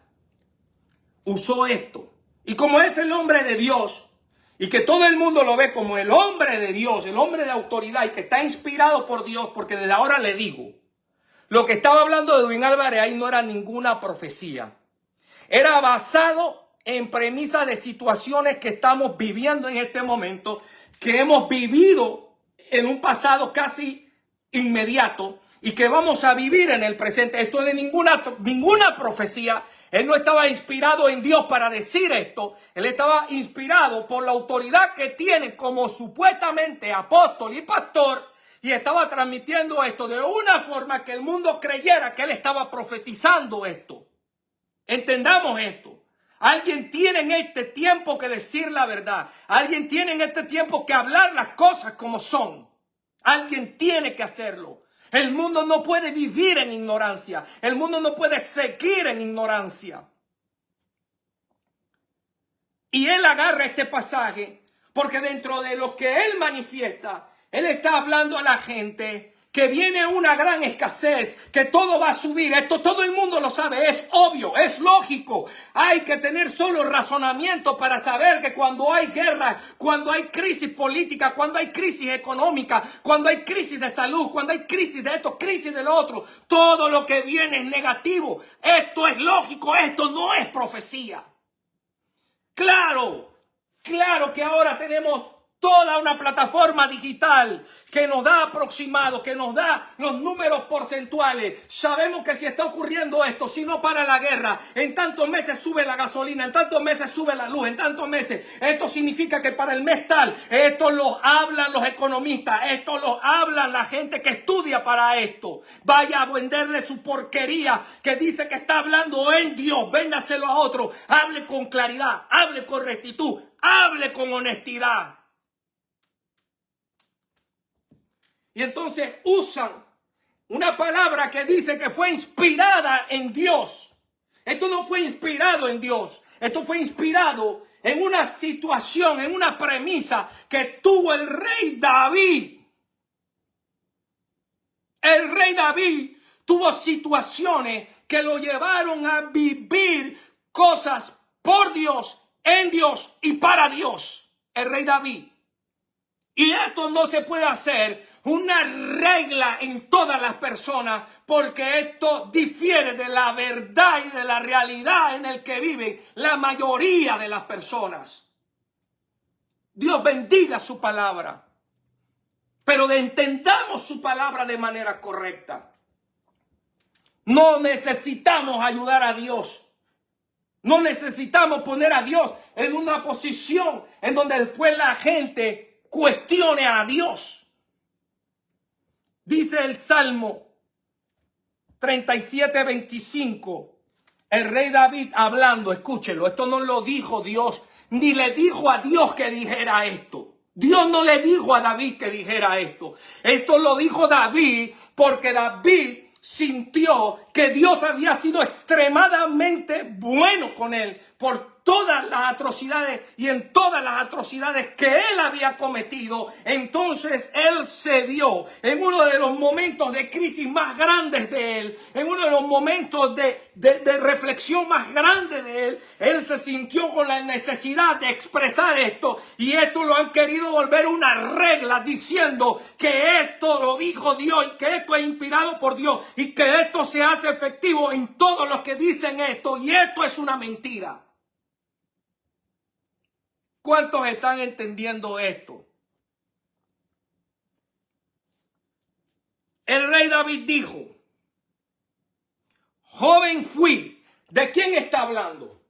usó esto. Y como es el hombre de Dios, y que todo el mundo lo ve como el hombre de Dios, el hombre de autoridad, y que está inspirado por Dios, porque desde ahora le digo, lo que estaba hablando de Edwin Álvarez ahí no era ninguna profecía. Era basado en premisas de situaciones que estamos viviendo en este momento, que hemos vivido en un pasado casi inmediato y que vamos a vivir en el presente. Esto no es ninguna profecía. Él no estaba inspirado en Dios para decir esto. Él estaba inspirado por la autoridad que tiene como supuestamente apóstol y pastor. Y estaba transmitiendo esto de una forma que el mundo creyera que él estaba profetizando esto. Entendamos esto. Alguien tiene en este tiempo que decir la verdad. Alguien tiene en este tiempo que hablar las cosas como son. Alguien tiene que hacerlo. El mundo no puede vivir en ignorancia. El mundo no puede seguir en ignorancia. Y él agarra este pasaje porque dentro de lo que él manifiesta, él está hablando a la gente que viene una gran escasez, que todo va a subir. Esto todo el mundo lo sabe, es obvio, es lógico. Hay que tener solo razonamiento para saber que cuando hay guerra, cuando hay crisis política, cuando hay crisis económica, cuando hay crisis de salud, cuando hay crisis de esto, crisis de lo otro, todo lo que viene es negativo. Esto es lógico, esto no es profecía. Claro que ahora tenemos toda una plataforma digital que nos da aproximado, que nos da los números porcentuales. Sabemos que si está ocurriendo esto, si no para la guerra, en tantos meses sube la gasolina, en tantos meses sube la luz, en tantos meses. Esto significa que para el mes tal, esto lo hablan los economistas, esto lo hablan la gente que estudia para esto. Vaya a venderle su porquería que dice que está hablando en Dios, véndaselo a otro. Hable con claridad, hable con rectitud, hable con honestidad. Y entonces usan una palabra que dice que fue inspirada en Dios. Esto no fue inspirado en Dios. Esto fue inspirado en una situación, en una premisa que tuvo el rey David. El rey David tuvo situaciones que lo llevaron a vivir cosas por Dios, en Dios y para Dios. El rey David. Y esto no se puede hacer una regla en todas las personas, porque esto difiere de la verdad y de la realidad en el que viven la mayoría de las personas. Dios bendiga su palabra, pero entendamos su palabra de manera correcta. No necesitamos ayudar a Dios. No necesitamos poner a Dios en una posición en donde después la gente cuestione a Dios. Dice el Salmo 37:25. El rey David hablando, escúchelo, esto no lo dijo Dios, ni le dijo a Dios que dijera esto. Dios no le dijo a David que dijera esto. Esto lo dijo David porque David sintió que Dios había sido extremadamente bueno con él por todas las atrocidades y en todas las atrocidades que él había cometido. Entonces él se vio en uno de los momentos de crisis más grandes de él, en uno de los momentos de reflexión más grande de él. Él se sintió con la necesidad de expresar esto, y esto lo han querido volver una regla, diciendo que esto lo dijo Dios y que esto es inspirado por Dios y que esto se hace efectivo en todos los que dicen esto, y esto es una mentira. ¿Cuántos están entendiendo esto? El rey David dijo, joven fui. ¿De quién está hablando?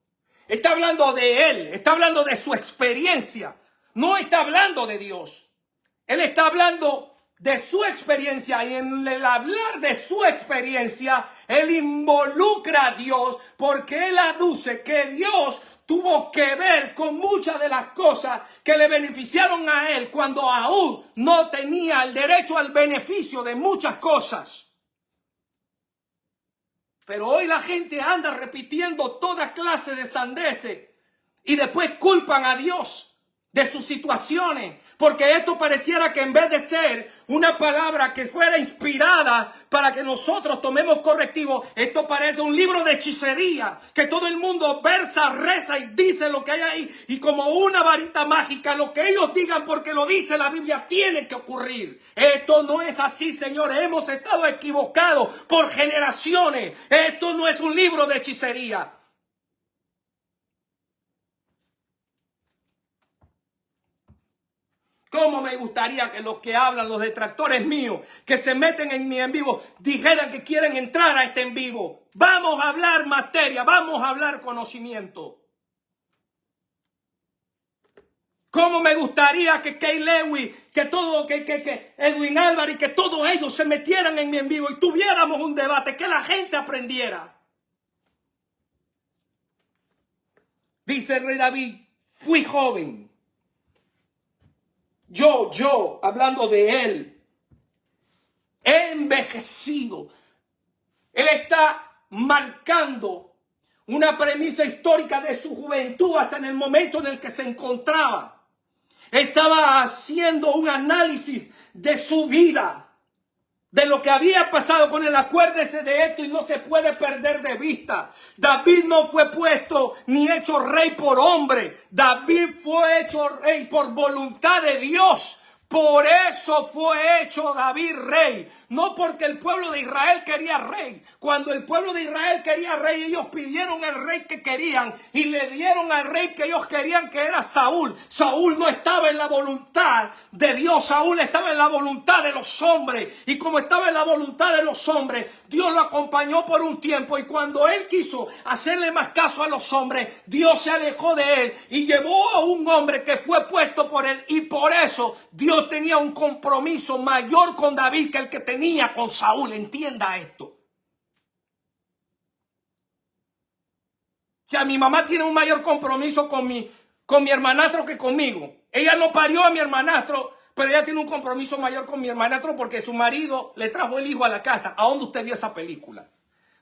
Está hablando de él, está hablando de su experiencia. No está hablando de Dios. Él está hablando de su experiencia, y en el hablar de su experiencia, él involucra a Dios, porque él aduce que Dios tuvo que ver con muchas de las cosas que le beneficiaron a él cuando aún no tenía el derecho al beneficio de muchas cosas. Pero hoy la gente anda repitiendo toda clase de sandeces y después culpan a Dios de sus situaciones, porque esto pareciera que en vez de ser una palabra que fuera inspirada para que nosotros tomemos correctivo, esto parece un libro de hechicería, que todo el mundo versa, reza y dice lo que hay ahí, y como una varita mágica, lo que ellos digan porque lo dice la Biblia tiene que ocurrir. Esto no es así, señores. Hemos estado equivocados por generaciones. Esto no es un libro de hechicería. ¿Cómo me gustaría que los que hablan, los detractores míos, que se meten en mi en vivo, dijeran que quieren entrar a este en vivo? Vamos a hablar materia, vamos a hablar conocimiento. ¿Cómo me gustaría que Kay Lewis, que Edwin Álvarez, que todos ellos se metieran en mi en vivo y tuviéramos un debate, que la gente aprendiera? Dice el rey David, fui joven. Yo, hablando de él, he envejecido. Él está marcando una premisa histórica de su juventud hasta en el momento en el que se encontraba. Estaba haciendo un análisis de su vida, de lo que había pasado con él. Acuérdese de esto y no se puede perder de vista. David no fue puesto ni hecho rey por hombre. David fue hecho rey por voluntad de Dios. Por eso fue hecho David rey. No porque el pueblo de Israel quería rey. Cuando el pueblo de Israel quería rey, ellos pidieron el rey que querían y le dieron al rey que ellos querían, que era Saúl. Saúl no estaba en la voluntad de Dios. Saúl estaba en la voluntad de los hombres. Y como estaba en la voluntad de los hombres, Dios lo acompañó por un tiempo. Y cuando él quiso hacerle más caso a los hombres, Dios se alejó de él y llevó a un hombre que fue puesto por él. Y por eso Dios tenía un compromiso mayor con David que el que tenía con Saúl. Entienda esto. O sea, mi mamá tiene un mayor compromiso con mi hermanastro que conmigo. Ella no parió a mi hermanastro, pero ella tiene un compromiso mayor con mi hermanastro porque su marido le trajo el hijo a la casa. ¿A dónde usted vio esa película?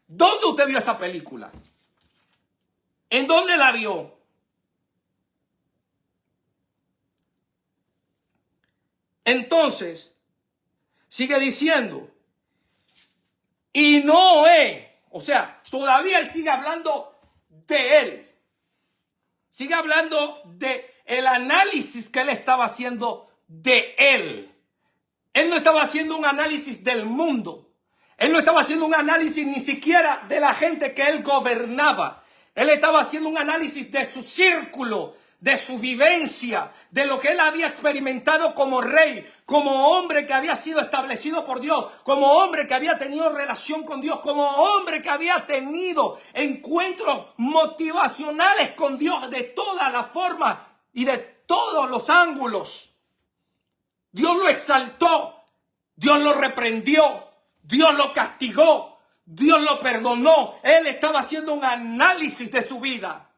¿Dónde usted vio esa película? ¿En dónde la vio? Entonces, sigue diciendo, y Noé, o sea, todavía él sigue hablando de él. Sigue hablando de el análisis que él estaba haciendo de él. Él no estaba haciendo un análisis del mundo. Él no estaba haciendo un análisis ni siquiera de la gente que él gobernaba. Él estaba haciendo un análisis de su círculo, de su vivencia, de lo que él había experimentado como rey, como hombre que había sido establecido por Dios, como hombre que había tenido relación con Dios, como hombre que había tenido encuentros motivacionales con Dios de todas las formas y de todos los ángulos. Dios lo exaltó, Dios lo reprendió, Dios lo castigó, Dios lo perdonó. Él estaba haciendo un análisis de su vida.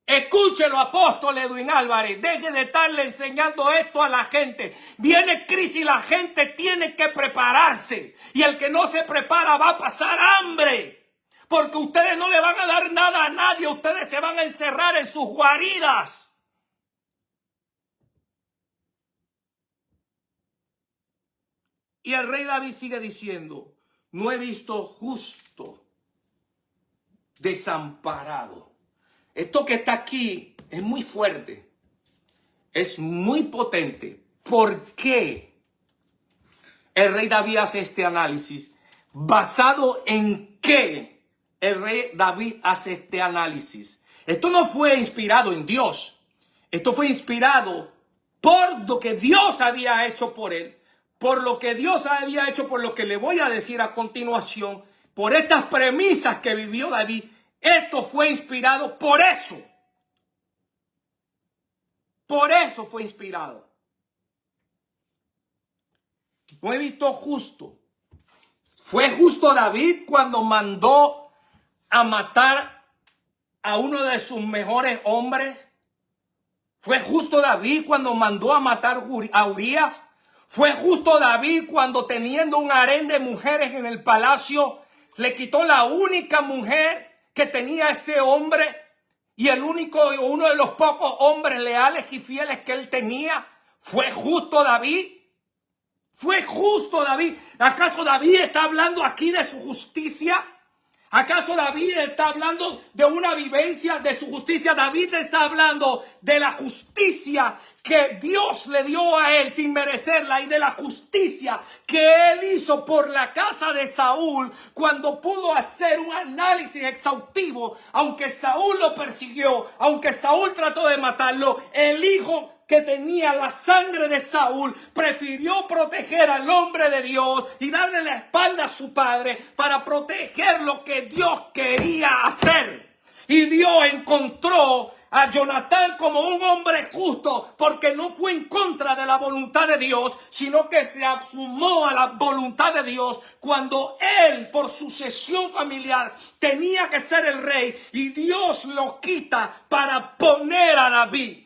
Escúchelo, apóstol Edwin Álvarez. Deje de estarle enseñando esto a la gente. Viene crisis y la gente tiene que prepararse. Y el que no se prepara va a pasar hambre. Porque ustedes no le van a dar nada a nadie. Ustedes se van a encerrar en sus guaridas. Y el rey David sigue diciendo: no he visto justo desamparado. Esto que está aquí es muy fuerte, es muy potente. ¿Por qué el rey David hace este análisis? ¿Basado en qué el rey David hace este análisis? Esto no fue inspirado en Dios. Esto fue inspirado por lo que Dios había hecho por él, por lo que Dios había hecho, por lo que le voy a decir a continuación, por estas premisas que vivió David. Esto fue inspirado por eso. Por eso fue inspirado. No he visto justo. ¿Fue justo David cuando mandó a matar a uno de sus mejores hombres? ¿Fue justo David cuando mandó a matar a Urías? ¿Fue justo David cuando, teniendo un harén de mujeres en el palacio, le quitó la única mujer que tenía ese hombre y uno de los pocos hombres leales y fieles que él tenía? ¿Fue justo David? ¿Fue justo David? ¿Acaso David está hablando aquí de su justicia? ¿Acaso David está hablando de una vivencia de su justicia? David está hablando de la justicia que Dios le dio a él sin merecerla, y de la justicia que él hizo por la casa de Saúl cuando pudo hacer un análisis exhaustivo. Aunque Saúl lo persiguió, aunque Saúl trató de matarlo, el hijo que tenía la sangre de Saúl prefirió proteger al hombre de Dios y darle la espalda a su padre para proteger lo que Dios quería hacer. Y Dios encontró a Jonatán como un hombre justo, porque no fue en contra de la voluntad de Dios, sino que se sumó a la voluntad de Dios cuando él, por sucesión familiar, tenía que ser el rey, y Dios lo quita para poner a David.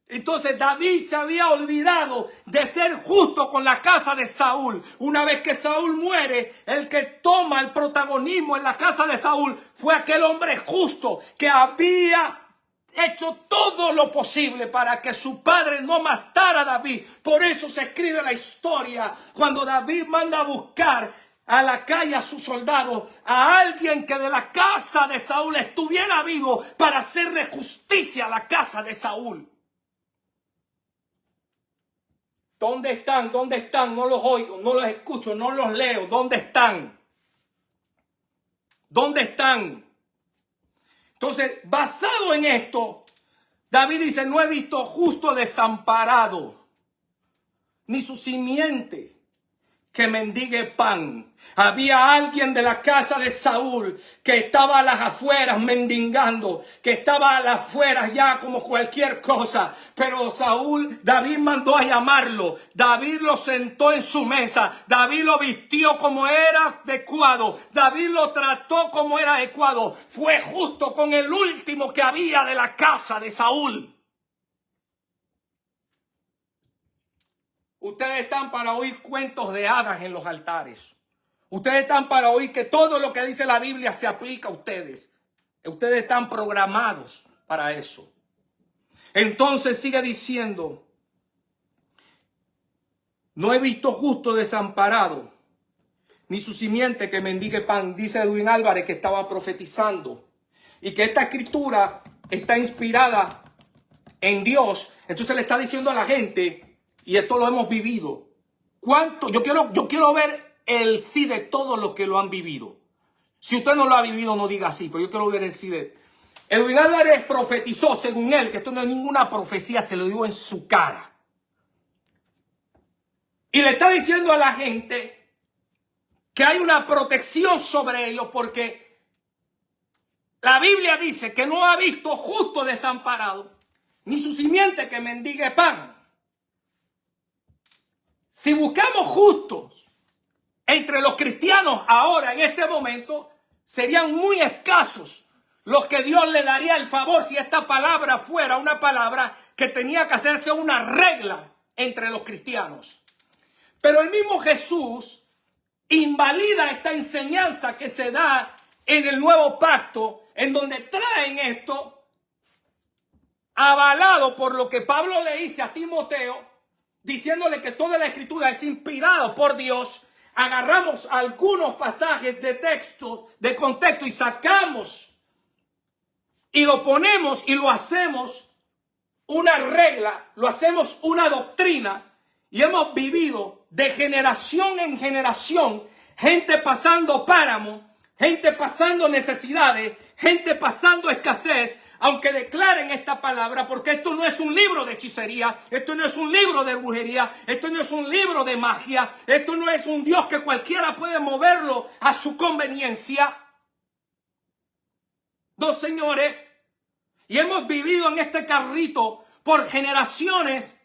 Entonces David se había olvidado de ser justo con la casa de Saúl. Una vez que Saúl muere, el que toma el protagonismo en la casa de Saúl fue aquel hombre justo que había hecho todo lo posible para que su padre no matara a David. Por eso se escribe la historia cuando David manda a buscar a la calle a sus soldados, a alguien que de la casa de Saúl estuviera vivo para hacerle justicia a la casa de Saúl. ¿Dónde están? ¿Dónde están? No los oigo, no los escucho, no los leo. ¿Dónde están? ¿Dónde están? Entonces, basado en esto, David dice: no he visto justo desamparado, ni su simiente que mendigue pan. Había alguien de la casa de Saúl que estaba a las afueras mendigando, que estaba a las afueras ya como cualquier cosa. Pero David mandó a llamarlo. David lo sentó en su mesa. David lo vistió como era adecuado. David lo trató como era adecuado. Fue justo con el último que había de la casa de Saúl. Ustedes están para oír cuentos de hadas en los altares. Ustedes están para oír que todo lo que dice la Biblia se aplica a ustedes. Ustedes están programados para eso. Entonces sigue diciendo: no he visto justo desamparado, ni su simiente que mendigue pan. Dice Edwin Álvarez que estaba profetizando y que esta escritura está inspirada en Dios. Entonces le está diciendo a la gente, y esto lo hemos vivido, yo quiero ver el sí de todos los que lo han vivido. Si usted no lo ha vivido, no diga sí, pero yo quiero ver el sí de... Edwin Álvarez profetizó, según él, que esto no es ninguna profecía, se lo digo en su cara. Y le está diciendo a la gente que hay una protección sobre ellos porque la Biblia dice que no ha visto justo desamparado, ni su simiente que mendigue pan. Si buscamos justos entre los cristianos ahora, en este momento, serían muy escasos los que Dios le daría el favor si esta palabra fuera una palabra que tenía que hacerse una regla entre los cristianos. Pero el mismo Jesús invalida esta enseñanza que se da en el nuevo pacto, en donde traen esto avalado por lo que Pablo le dice a Timoteo, diciéndole que toda la escritura es inspirada por Dios. Agarramos algunos pasajes de texto, de contexto, y sacamos y lo ponemos y lo hacemos una regla, lo hacemos una doctrina, y hemos vivido de generación en generación, gente pasando páramo, gente pasando necesidades, gente pasando escasez, aunque declaren esta palabra, porque esto no es un libro de hechicería, esto no es un libro de brujería, esto no es un libro de magia, esto no es un Dios que cualquiera puede moverlo a su conveniencia. No, señores, y hemos vivido en este carrito por generaciones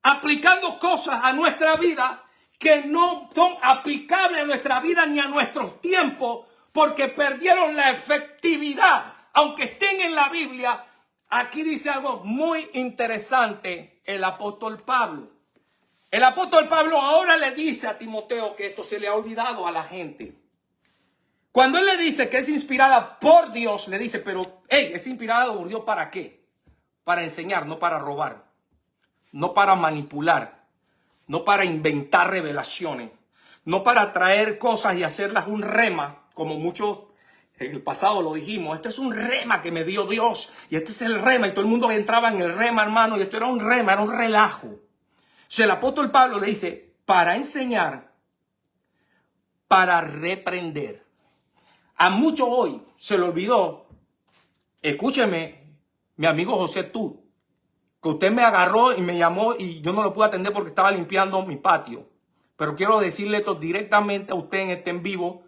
aplicando cosas a nuestra vida que no son aplicables a nuestra vida ni a nuestros tiempos, porque perdieron la efectividad. Aunque estén en la Biblia, aquí dice algo muy interesante el apóstol Pablo. El apóstol Pablo ahora le dice a Timoteo que esto se le ha olvidado a la gente. Cuando él le dice que es inspirada por Dios, le dice, pero, hey, ¿es inspirada por Dios para qué? Para enseñar, no para robar, no para manipular, no para inventar revelaciones, no para traer cosas y hacerlas un rema, como muchos en el pasado lo dijimos. Este es un rema que me dio Dios y este es el rema, y todo el mundo entraba en el rema, hermano, y esto era un rema, era un relajo. O sea, el apóstol Pablo le dice, para enseñar, para reprender. A muchos hoy se le olvidó, escúcheme, mi amigo José Tú, que usted me agarró y me llamó y yo no lo pude atender porque estaba limpiando mi patio. Pero quiero decirle esto directamente a usted en este en vivo,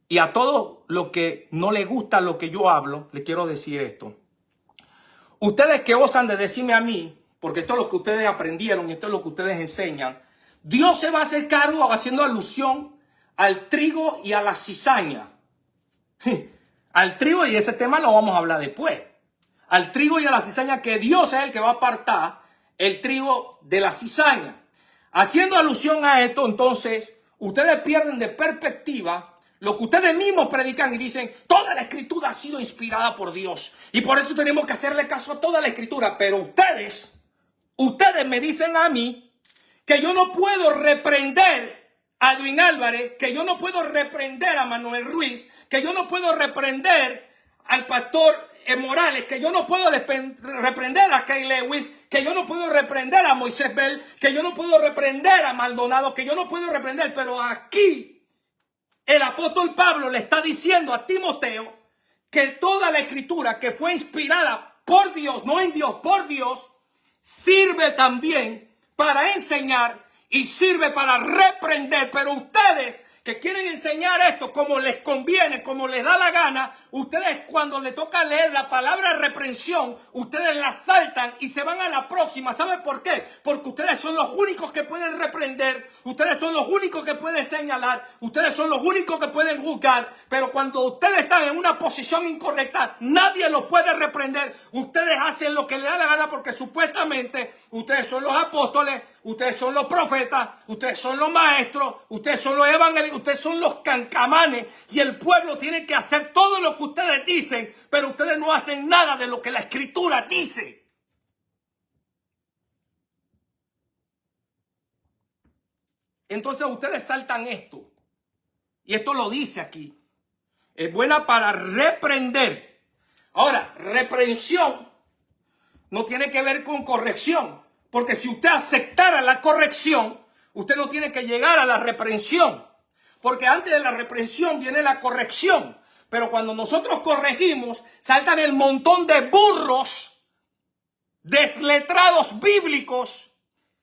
y a todos los que no les gusta lo que yo hablo, les quiero decir esto. Ustedes que osan de decirme a mí, porque esto es lo que ustedes aprendieron y esto es lo que ustedes enseñan, Dios se va a hacer cargo haciendo alusión al trigo y a la cizaña. Al trigo, y ese tema lo vamos a hablar después. Al trigo y a la cizaña, que Dios es el que va a apartar el trigo de la cizaña. Haciendo alusión a esto, entonces, ustedes pierden de perspectiva lo que ustedes mismos predican y dicen, toda la escritura ha sido inspirada por Dios. Y por eso tenemos que hacerle caso a toda la escritura. Pero ustedes me dicen a mí que yo no puedo reprender a Edwin Álvarez, que yo no puedo reprender a Manuel Ruiz, que yo no puedo reprender al pastor Morales, que yo no puedo reprender a Kay Lewis, que yo no puedo reprender a Moisés Bell, que yo no puedo reprender a Maldonado, que yo no puedo reprender. Pero aquí el apóstol Pablo le está diciendo a Timoteo que toda la escritura que fue inspirada por Dios, no en Dios, por Dios, sirve también para enseñar y sirve para reprender. Pero ustedes que quieren enseñar esto como les conviene, como les da la gana, ustedes cuando les toca leer la palabra reprensión, ustedes la saltan y se van a la próxima. ¿Saben por qué? Porque ustedes son los únicos que pueden reprender, ustedes son los únicos que pueden señalar, ustedes son los únicos que pueden juzgar. Pero cuando ustedes están en una posición incorrecta, nadie los puede reprender. Ustedes hacen lo que les da la gana porque supuestamente ustedes son los apóstoles, ustedes son los profetas, ustedes son los maestros, ustedes son los evangelistas, ustedes son los cancamanes, y el pueblo tiene que hacer todo lo que ustedes dicen, pero ustedes no hacen nada de lo que la escritura dice. Entonces ustedes saltan esto, y esto lo dice aquí, es buena para reprender. Ahora, reprensión no tiene que ver con corrección, porque si usted aceptara la corrección, usted no tiene que llegar a la reprensión, porque antes de la reprensión viene la corrección. Pero cuando nosotros corregimos, saltan el montón de burros, desletrados bíblicos,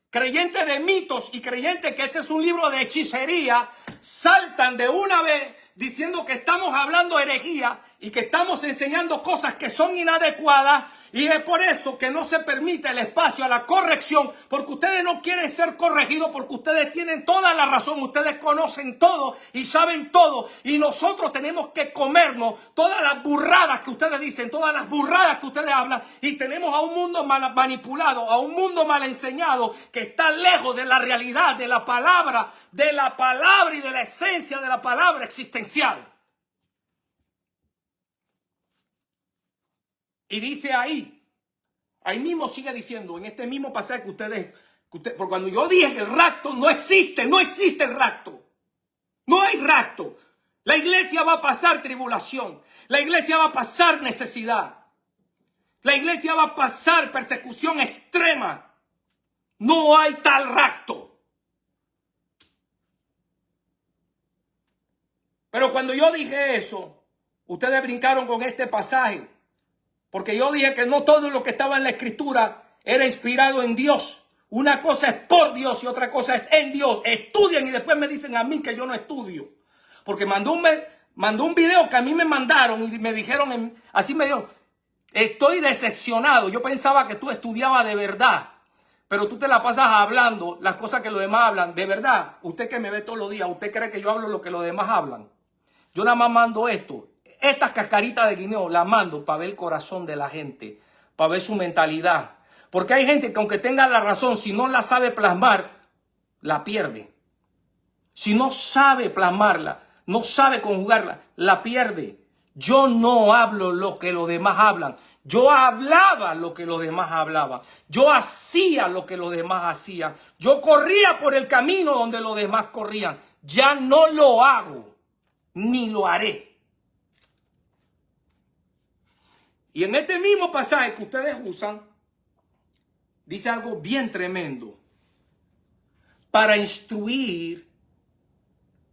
creyentes de mitos y creyentes que este es un libro de hechicería, saltan de una vez diciendo que estamos hablando herejía y que estamos enseñando cosas que son inadecuadas, y es por eso que no se permite el espacio a la corrección, porque ustedes no quieren ser corregidos, porque ustedes tienen toda la razón, ustedes conocen todo y saben todo, y nosotros tenemos que comernos todas las burradas que ustedes dicen, todas las burradas que ustedes hablan, y tenemos a un mundo mal manipulado, a un mundo mal enseñado, que está lejos de la realidad, de la palabra y de la esencia de la palabra existencial. Y dice ahí mismo sigue diciendo, en este mismo pasaje que ustedes, porque cuando yo dije que el rapto no existe el rapto. No hay rapto. La iglesia va a pasar tribulación. La iglesia va a pasar necesidad. La iglesia va a pasar persecución extrema. No hay tal rapto. Pero cuando yo dije eso, ustedes brincaron con este pasaje. Porque yo dije que no todo lo que estaba en la Escritura era inspirado en Dios. Una cosa es por Dios y otra cosa es en Dios. Estudian y después me dicen a mí que yo no estudio. Porque mandó un video que a mí me mandaron y me dijeron, así me dijeron, estoy decepcionado. Yo pensaba que tú estudiabas de verdad. Pero tú te la pasas hablando las cosas que los demás hablan. De verdad, usted que me ve todos los días, ¿usted cree que yo hablo lo que los demás hablan? Yo nada más mando esto. Estas cascaritas de guineo las mando para ver el corazón de la gente, para ver su mentalidad. Porque hay gente que aunque tenga la razón, si no la sabe plasmar, la pierde. Si no sabe plasmarla, no sabe conjugarla, la pierde. Yo no hablo lo que los demás hablan. Yo hablaba lo que los demás hablaban. Yo hacía lo que los demás hacían. Yo corría por el camino donde los demás corrían. Ya no lo hago, ni lo haré. Y en este mismo pasaje que ustedes usan, dice algo bien tremendo. Para instruir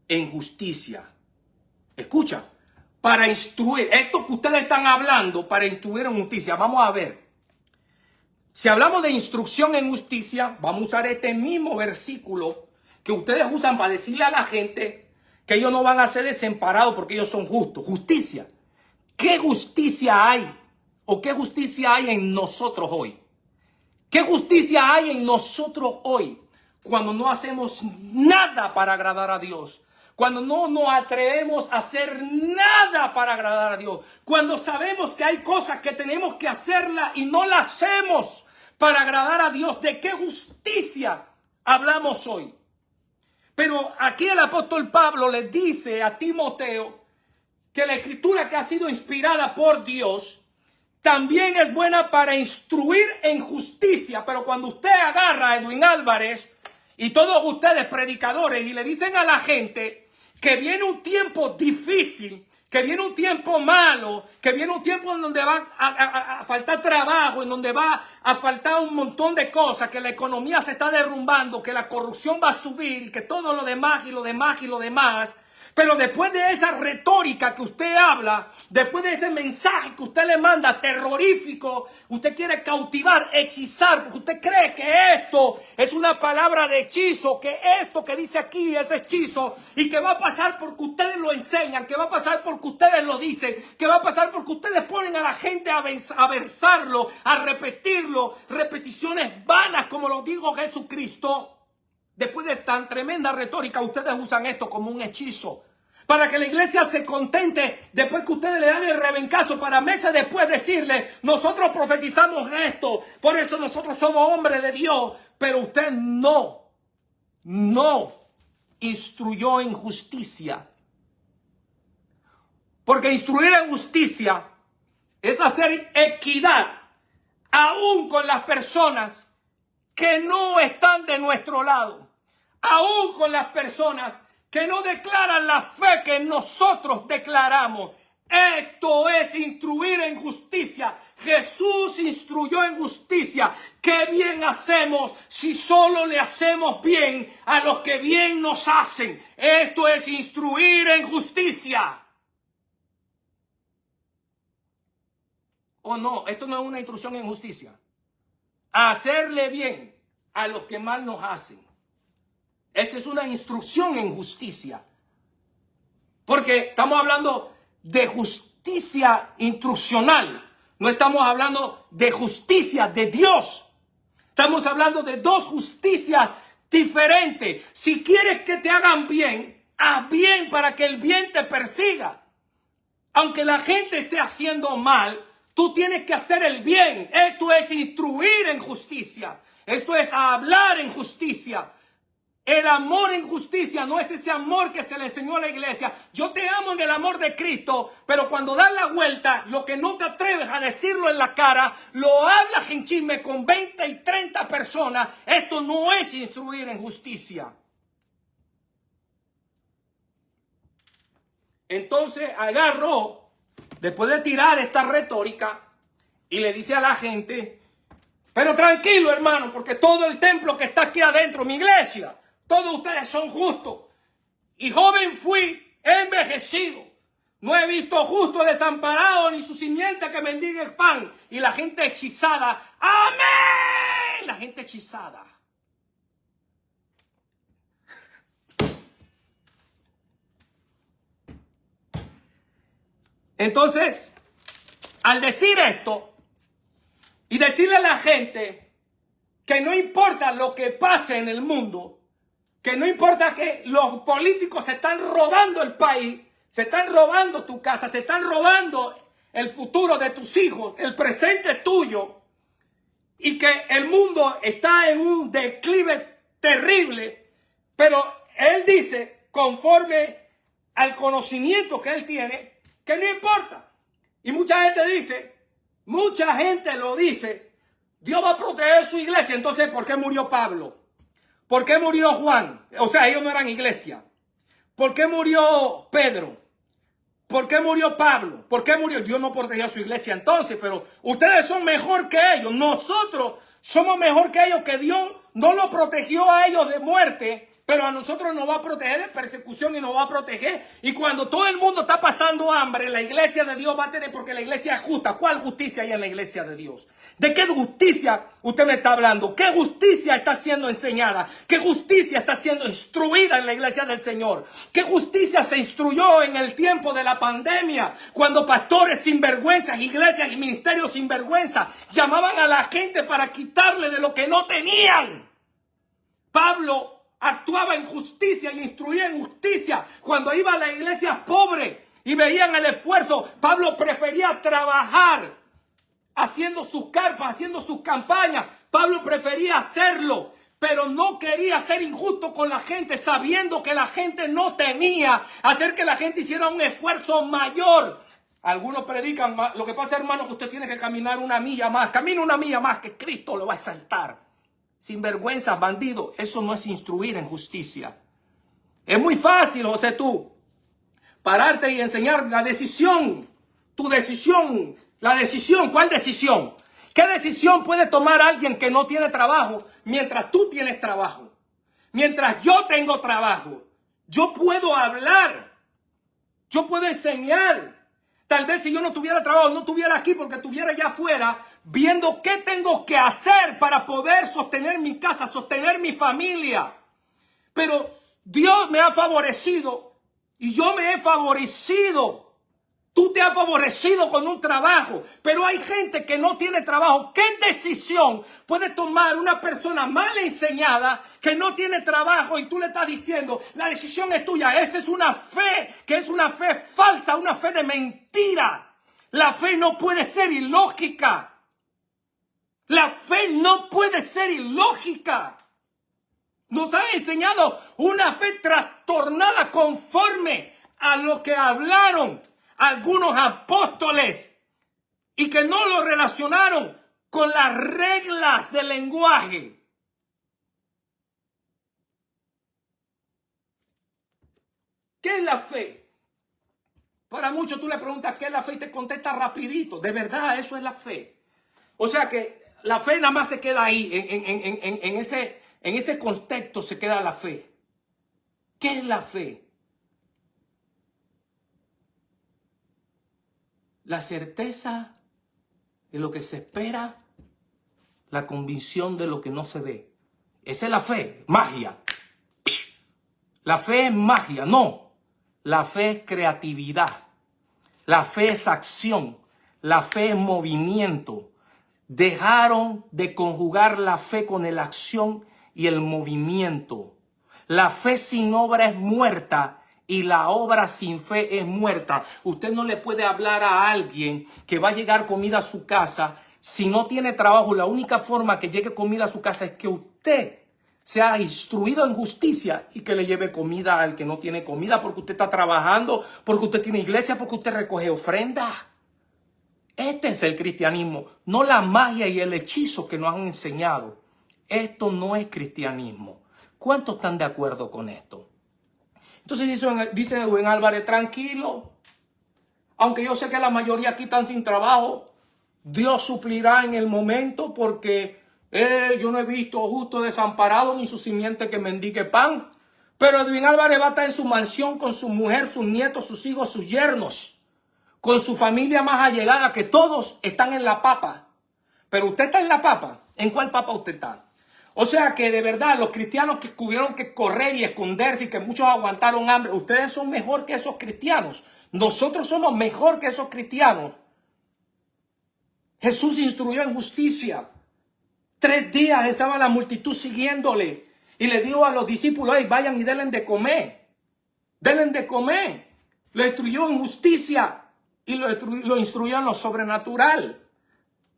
en justicia. Escucha, para instruir. Esto que ustedes están hablando, para instruir en justicia. Vamos a ver. Si hablamos de instrucción en justicia, vamos a usar este mismo versículo que ustedes usan para decirle a la gente que ellos no van a ser desamparados porque ellos son justos. Justicia. ¿Qué justicia hay? ¿O qué justicia hay en nosotros hoy? ¿Qué justicia hay en nosotros hoy cuando no hacemos nada para agradar a Dios? Cuando no nos atrevemos a hacer nada para agradar a Dios. Cuando sabemos que hay cosas que tenemos que hacerlas y no las hacemos para agradar a Dios. ¿De qué justicia hablamos hoy? Pero aquí el apóstol Pablo le dice a Timoteo que la escritura que ha sido inspirada por Dios también es buena para instruir en justicia. Pero cuando usted agarra a Edwin Álvarez y todos ustedes predicadores y le dicen a la gente que viene un tiempo difícil, que viene un tiempo malo, que viene un tiempo en donde va a faltar trabajo, en donde va a faltar un montón de cosas, que la economía se está derrumbando, que la corrupción va a subir y que todo lo demás y lo demás y lo demás. Pero después de esa retórica que usted habla, después de ese mensaje que usted le manda terrorífico, usted quiere cautivar, hechizar, porque usted cree que esto es una palabra de hechizo, que esto que dice aquí es hechizo, y que va a pasar porque ustedes lo enseñan, que va a pasar porque ustedes lo dicen, que va a pasar porque ustedes ponen a la gente a versarlo, a repetirlo, repeticiones vanas como lo dijo Jesucristo. Después de tan tremenda retórica, ustedes usan esto como un hechizo. Para que la iglesia se contente después que ustedes le dan el rebencazo para meses después decirle, nosotros profetizamos esto, por eso nosotros somos hombres de Dios. Pero usted no instruyó en justicia. Porque instruir en justicia es hacer equidad aún con las personas que no están de nuestro lado, aún con las personas que no declaran la fe que nosotros declaramos. Esto es instruir en justicia. Jesús instruyó en justicia. ¿Qué bien hacemos si solo le hacemos bien a los que bien nos hacen? Esto es instruir en justicia. o no, esto no es una instrucción en justicia. Hacerle bien a los que mal nos hacen. Esta es una instrucción en justicia. Porque estamos hablando de justicia instruccional. No estamos hablando de justicia de Dios. Estamos hablando de dos justicias diferentes. Si quieres que te hagan bien, haz bien para que el bien te persiga. Aunque la gente esté haciendo mal, tú tienes que hacer el bien. Esto es instruir en justicia. Esto es hablar en justicia. El amor en justicia no es ese amor que se le enseñó a la iglesia. Yo te amo en el amor de Cristo, pero cuando das la vuelta, lo que no te atreves a decirlo en la cara, lo hablas en chisme con 20 y 30 personas. Esto no es instruir en justicia. Entonces agarró, después de tirar esta retórica, y le dice a la gente, pero tranquilo hermano, porque todo el templo que está aquí adentro, mi iglesia, todos ustedes son justos. Y joven fui, he envejecido. No he visto justo desamparado ni su simiente que mendigue el pan. Y la gente hechizada, ¡amén! La gente hechizada. Entonces, al decir esto y decirle a la gente que no importa lo que pase en el mundo, que no importa que los políticos se están robando el país, se están robando tu casa, te están robando el futuro de tus hijos, el presente tuyo, y que el mundo está en un declive terrible, pero él dice, conforme al conocimiento que él tiene, que no importa. Y mucha gente lo dice, Dios va a proteger su iglesia. Entonces, ¿por qué murió Pablo? ¿Por qué murió Juan? O sea, ellos no eran iglesia. ¿Por qué murió Pedro? ¿Por qué murió Pablo? ¿Por qué murió? Dios no protegió a su iglesia entonces, pero ustedes son mejor que ellos. Nosotros somos mejor que ellos, que Dios no los protegió a ellos de muerte, pero a nosotros nos va a proteger de persecución y nos va a proteger. Y cuando todo el mundo está pasando hambre, la iglesia de Dios va a tener, porque la iglesia es justa. ¿Cuál justicia hay en la iglesia de Dios? ¿De qué justicia usted me está hablando? ¿Qué justicia está siendo enseñada? ¿Qué justicia está siendo instruida en la iglesia del Señor? ¿Qué justicia se instruyó en el tiempo de la pandemia? Cuando pastores sinvergüenzas, iglesias y ministerios sinvergüenzas llamaban a la gente para quitarle de lo que no tenían. Pablo actuaba en justicia y instruía en justicia. Cuando iba a la iglesia pobre y veían el esfuerzo, Pablo prefería trabajar haciendo sus carpas, haciendo sus campañas. Pablo prefería hacerlo, pero no quería ser injusto con la gente, sabiendo que la gente no tenía, hacer que la gente hiciera un esfuerzo mayor. Algunos predican, lo que pasa, hermano, que usted tiene que caminar una milla más. Camina una milla más, que Cristo lo va a exaltar. Sinvergüenza, bandido, eso no es instruir en justicia. Es muy fácil, José, tú pararte y enseñar la decisión, tu decisión, la decisión. ¿Cuál decisión? ¿Qué decisión puede tomar alguien que no tiene trabajo mientras tú tienes trabajo? Mientras yo tengo trabajo, yo puedo hablar, yo puedo enseñar. Tal vez si yo no tuviera trabajo, no estuviera aquí porque estuviera allá afuera viendo qué tengo que hacer para poder sostener mi casa, sostener mi familia. Pero Dios me ha favorecido y yo me he favorecido. Tú te has favorecido con un trabajo, pero hay gente que no tiene trabajo. ¿Qué decisión puede tomar una persona mal enseñada que no tiene trabajo y tú le estás diciendo, la decisión es tuya? Esa es una fe que es una fe falsa, una fe de mentira. La fe no puede ser ilógica. La fe no puede ser ilógica. Nos han enseñado una fe trastornada conforme a lo que hablaron algunos apóstoles y que no lo relacionaron con las reglas del lenguaje. ¿Qué es la fe? Para muchos tú le preguntas qué es la fe y te contesta rapidito. De verdad, eso es la fe. O sea que la fe nada más se queda ahí, en ese contexto se queda la fe. ¿Qué es la fe? La certeza y lo que se espera, la convicción de lo que no se ve. Esa es la fe, magia. La fe es magia, no. La fe es creatividad. La fe es acción. La fe es movimiento. Dejaron de conjugar la fe con la acción y el movimiento. La fe sin obra es muerta y la obra sin fe es muerta. Usted no le puede hablar a alguien que va a llegar comida a su casa. Si no tiene trabajo, la única forma que llegue comida a su casa es que usted sea instruido en justicia y que le lleve comida al que no tiene comida, porque usted está trabajando, porque usted tiene iglesia, porque usted recoge ofrenda. Este es el cristianismo, no la magia y el hechizo que nos han enseñado. Esto no es cristianismo. ¿Cuántos están de acuerdo con esto? Entonces dice Edwin Álvarez, tranquilo, aunque yo sé que la mayoría aquí están sin trabajo, Dios suplirá en el momento, porque yo no he visto justo desamparado ni su simiente que mendigue pan. Pero Edwin Álvarez va a estar en su mansión con su mujer, sus nietos, sus hijos, sus yernos, con su familia más allegada, que todos están en la papa. Pero usted está en la papa. ¿En cuál papa usted está? O sea que de verdad los cristianos que tuvieron que correr y esconderse y que muchos aguantaron hambre, ustedes son mejor que esos cristianos. Nosotros somos mejor que esos cristianos. Jesús instruyó en justicia. 3 días estaba la multitud siguiéndole y le dijo a los discípulos, hey, vayan y denle de comer. Denle de comer. Lo instruyó en justicia y lo instruyó en lo sobrenatural.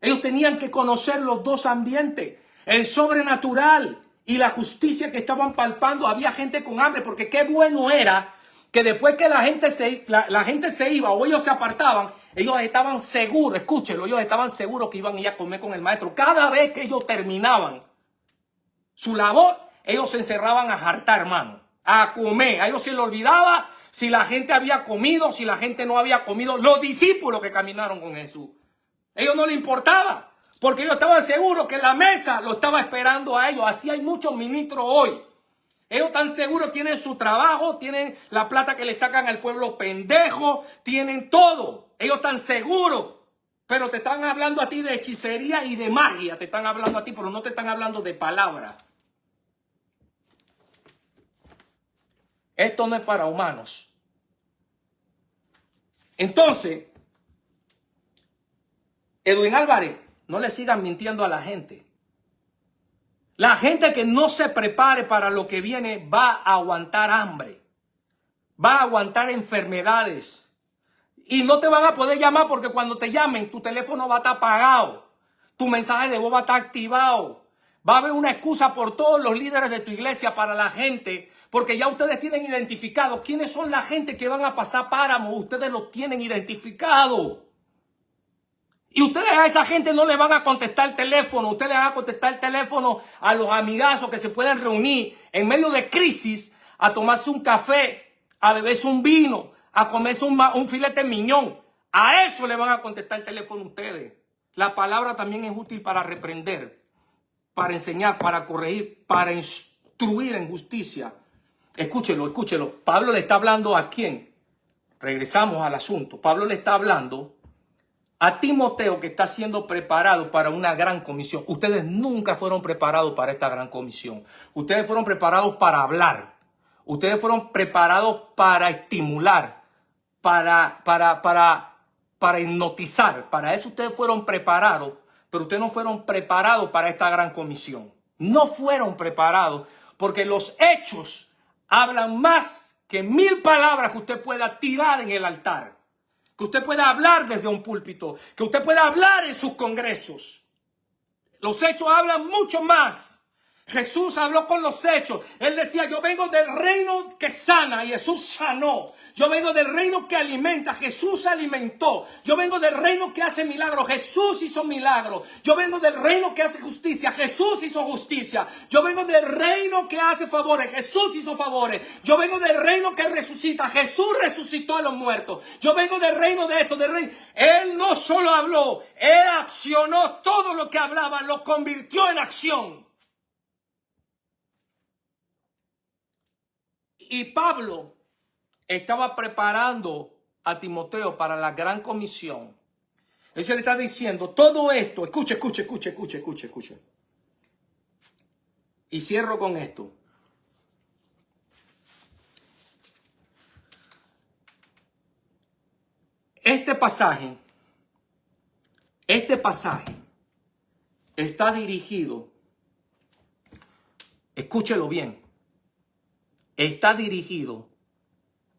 Ellos tenían que conocer los dos ambientes, el sobrenatural y la justicia que estaban palpando. Había gente con hambre, porque qué bueno era que después que la gente se iba o ellos se apartaban, ellos estaban seguros, escúchenlo, ellos estaban seguros que iban a ir a comer con el maestro. Cada vez que ellos terminaban su labor, ellos se encerraban a jartar, hermano, a comer. A ellos se les olvidaba si la gente había comido, si la gente no había comido. Los discípulos que caminaron con Jesús, ellos no les importaba, porque ellos estaban seguros que la mesa lo estaba esperando a ellos. Así hay muchos ministros hoy. Ellos están seguros, tienen su trabajo, tienen la plata que le sacan al pueblo pendejo, tienen todo. Ellos están seguros, pero te están hablando a ti de hechicería y de magia. Te están hablando a ti, pero no te están hablando de palabra. Esto no es para humanos. Entonces, Edwin Álvarez, no le sigan mintiendo a la gente. La gente que no se prepare para lo que viene va a aguantar hambre, va a aguantar enfermedades y no te van a poder llamar, porque cuando te llamen tu teléfono va a estar apagado, tu mensaje de voz va a estar activado. Va a haber una excusa por todos los líderes de tu iglesia para la gente, porque ya ustedes tienen identificado quiénes son la gente que van a pasar páramo. Ustedes lo tienen identificado. Y ustedes a esa gente no le van a contestar el teléfono. Ustedes le van a contestar el teléfono a los amigazos que se pueden reunir en medio de crisis a tomarse un café, a beberse un vino, a comerse un filete miñón. A eso le van a contestar el teléfono ustedes. La palabra también es útil para reprender, para enseñar, para corregir, para instruir en justicia. Escúchelo, escúchelo. Pablo le está hablando ¿a quién? Regresamos al asunto. Pablo le está hablando a Timoteo, que está siendo preparado para una gran comisión. Ustedes nunca fueron preparados para esta gran comisión. Ustedes fueron preparados para hablar. Ustedes fueron preparados para estimular, para hipnotizar. Para eso ustedes fueron preparados, pero ustedes no fueron preparados para esta gran comisión. No fueron preparados, porque los hechos hablan más que 1000 palabras que usted pueda tirar en el altar, que usted pueda hablar desde un púlpito, que usted pueda hablar en sus congresos. Los hechos hablan mucho más. Jesús habló con los hechos. Él decía, yo vengo del reino que sana, y Jesús sanó. Yo vengo del reino que alimenta, Jesús alimentó. Yo vengo del reino que hace milagros, Jesús hizo milagros. Yo vengo del reino que hace justicia, Jesús hizo justicia. Yo vengo del reino que hace favores, Jesús hizo favores. Yo vengo del reino que resucita, Jesús resucitó a los muertos. Yo vengo del reino de esto, del reino. Él no solo habló, él accionó todo lo que hablaba, lo convirtió en acción. Y Pablo estaba preparando a Timoteo para la gran comisión. Él se le está diciendo todo esto. Escuche, escuche, escuche, escuche, escuche, escuche. Y cierro con esto. Este pasaje está dirigido, escúchelo bien, está dirigido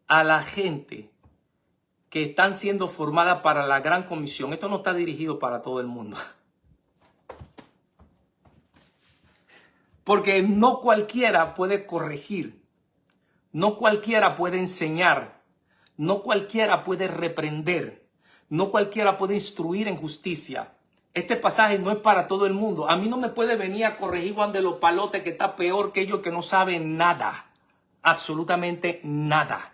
a la gente que están siendo formada para la gran comisión. Esto no está dirigido para todo el mundo. Porque no cualquiera puede corregir, no cualquiera puede enseñar, no cualquiera puede reprender, no cualquiera puede instruir en justicia. Este pasaje no es para todo el mundo. A mí no me puede venir a corregir Juan de los Palotes, que está peor que ellos, que no saben nada, absolutamente nada.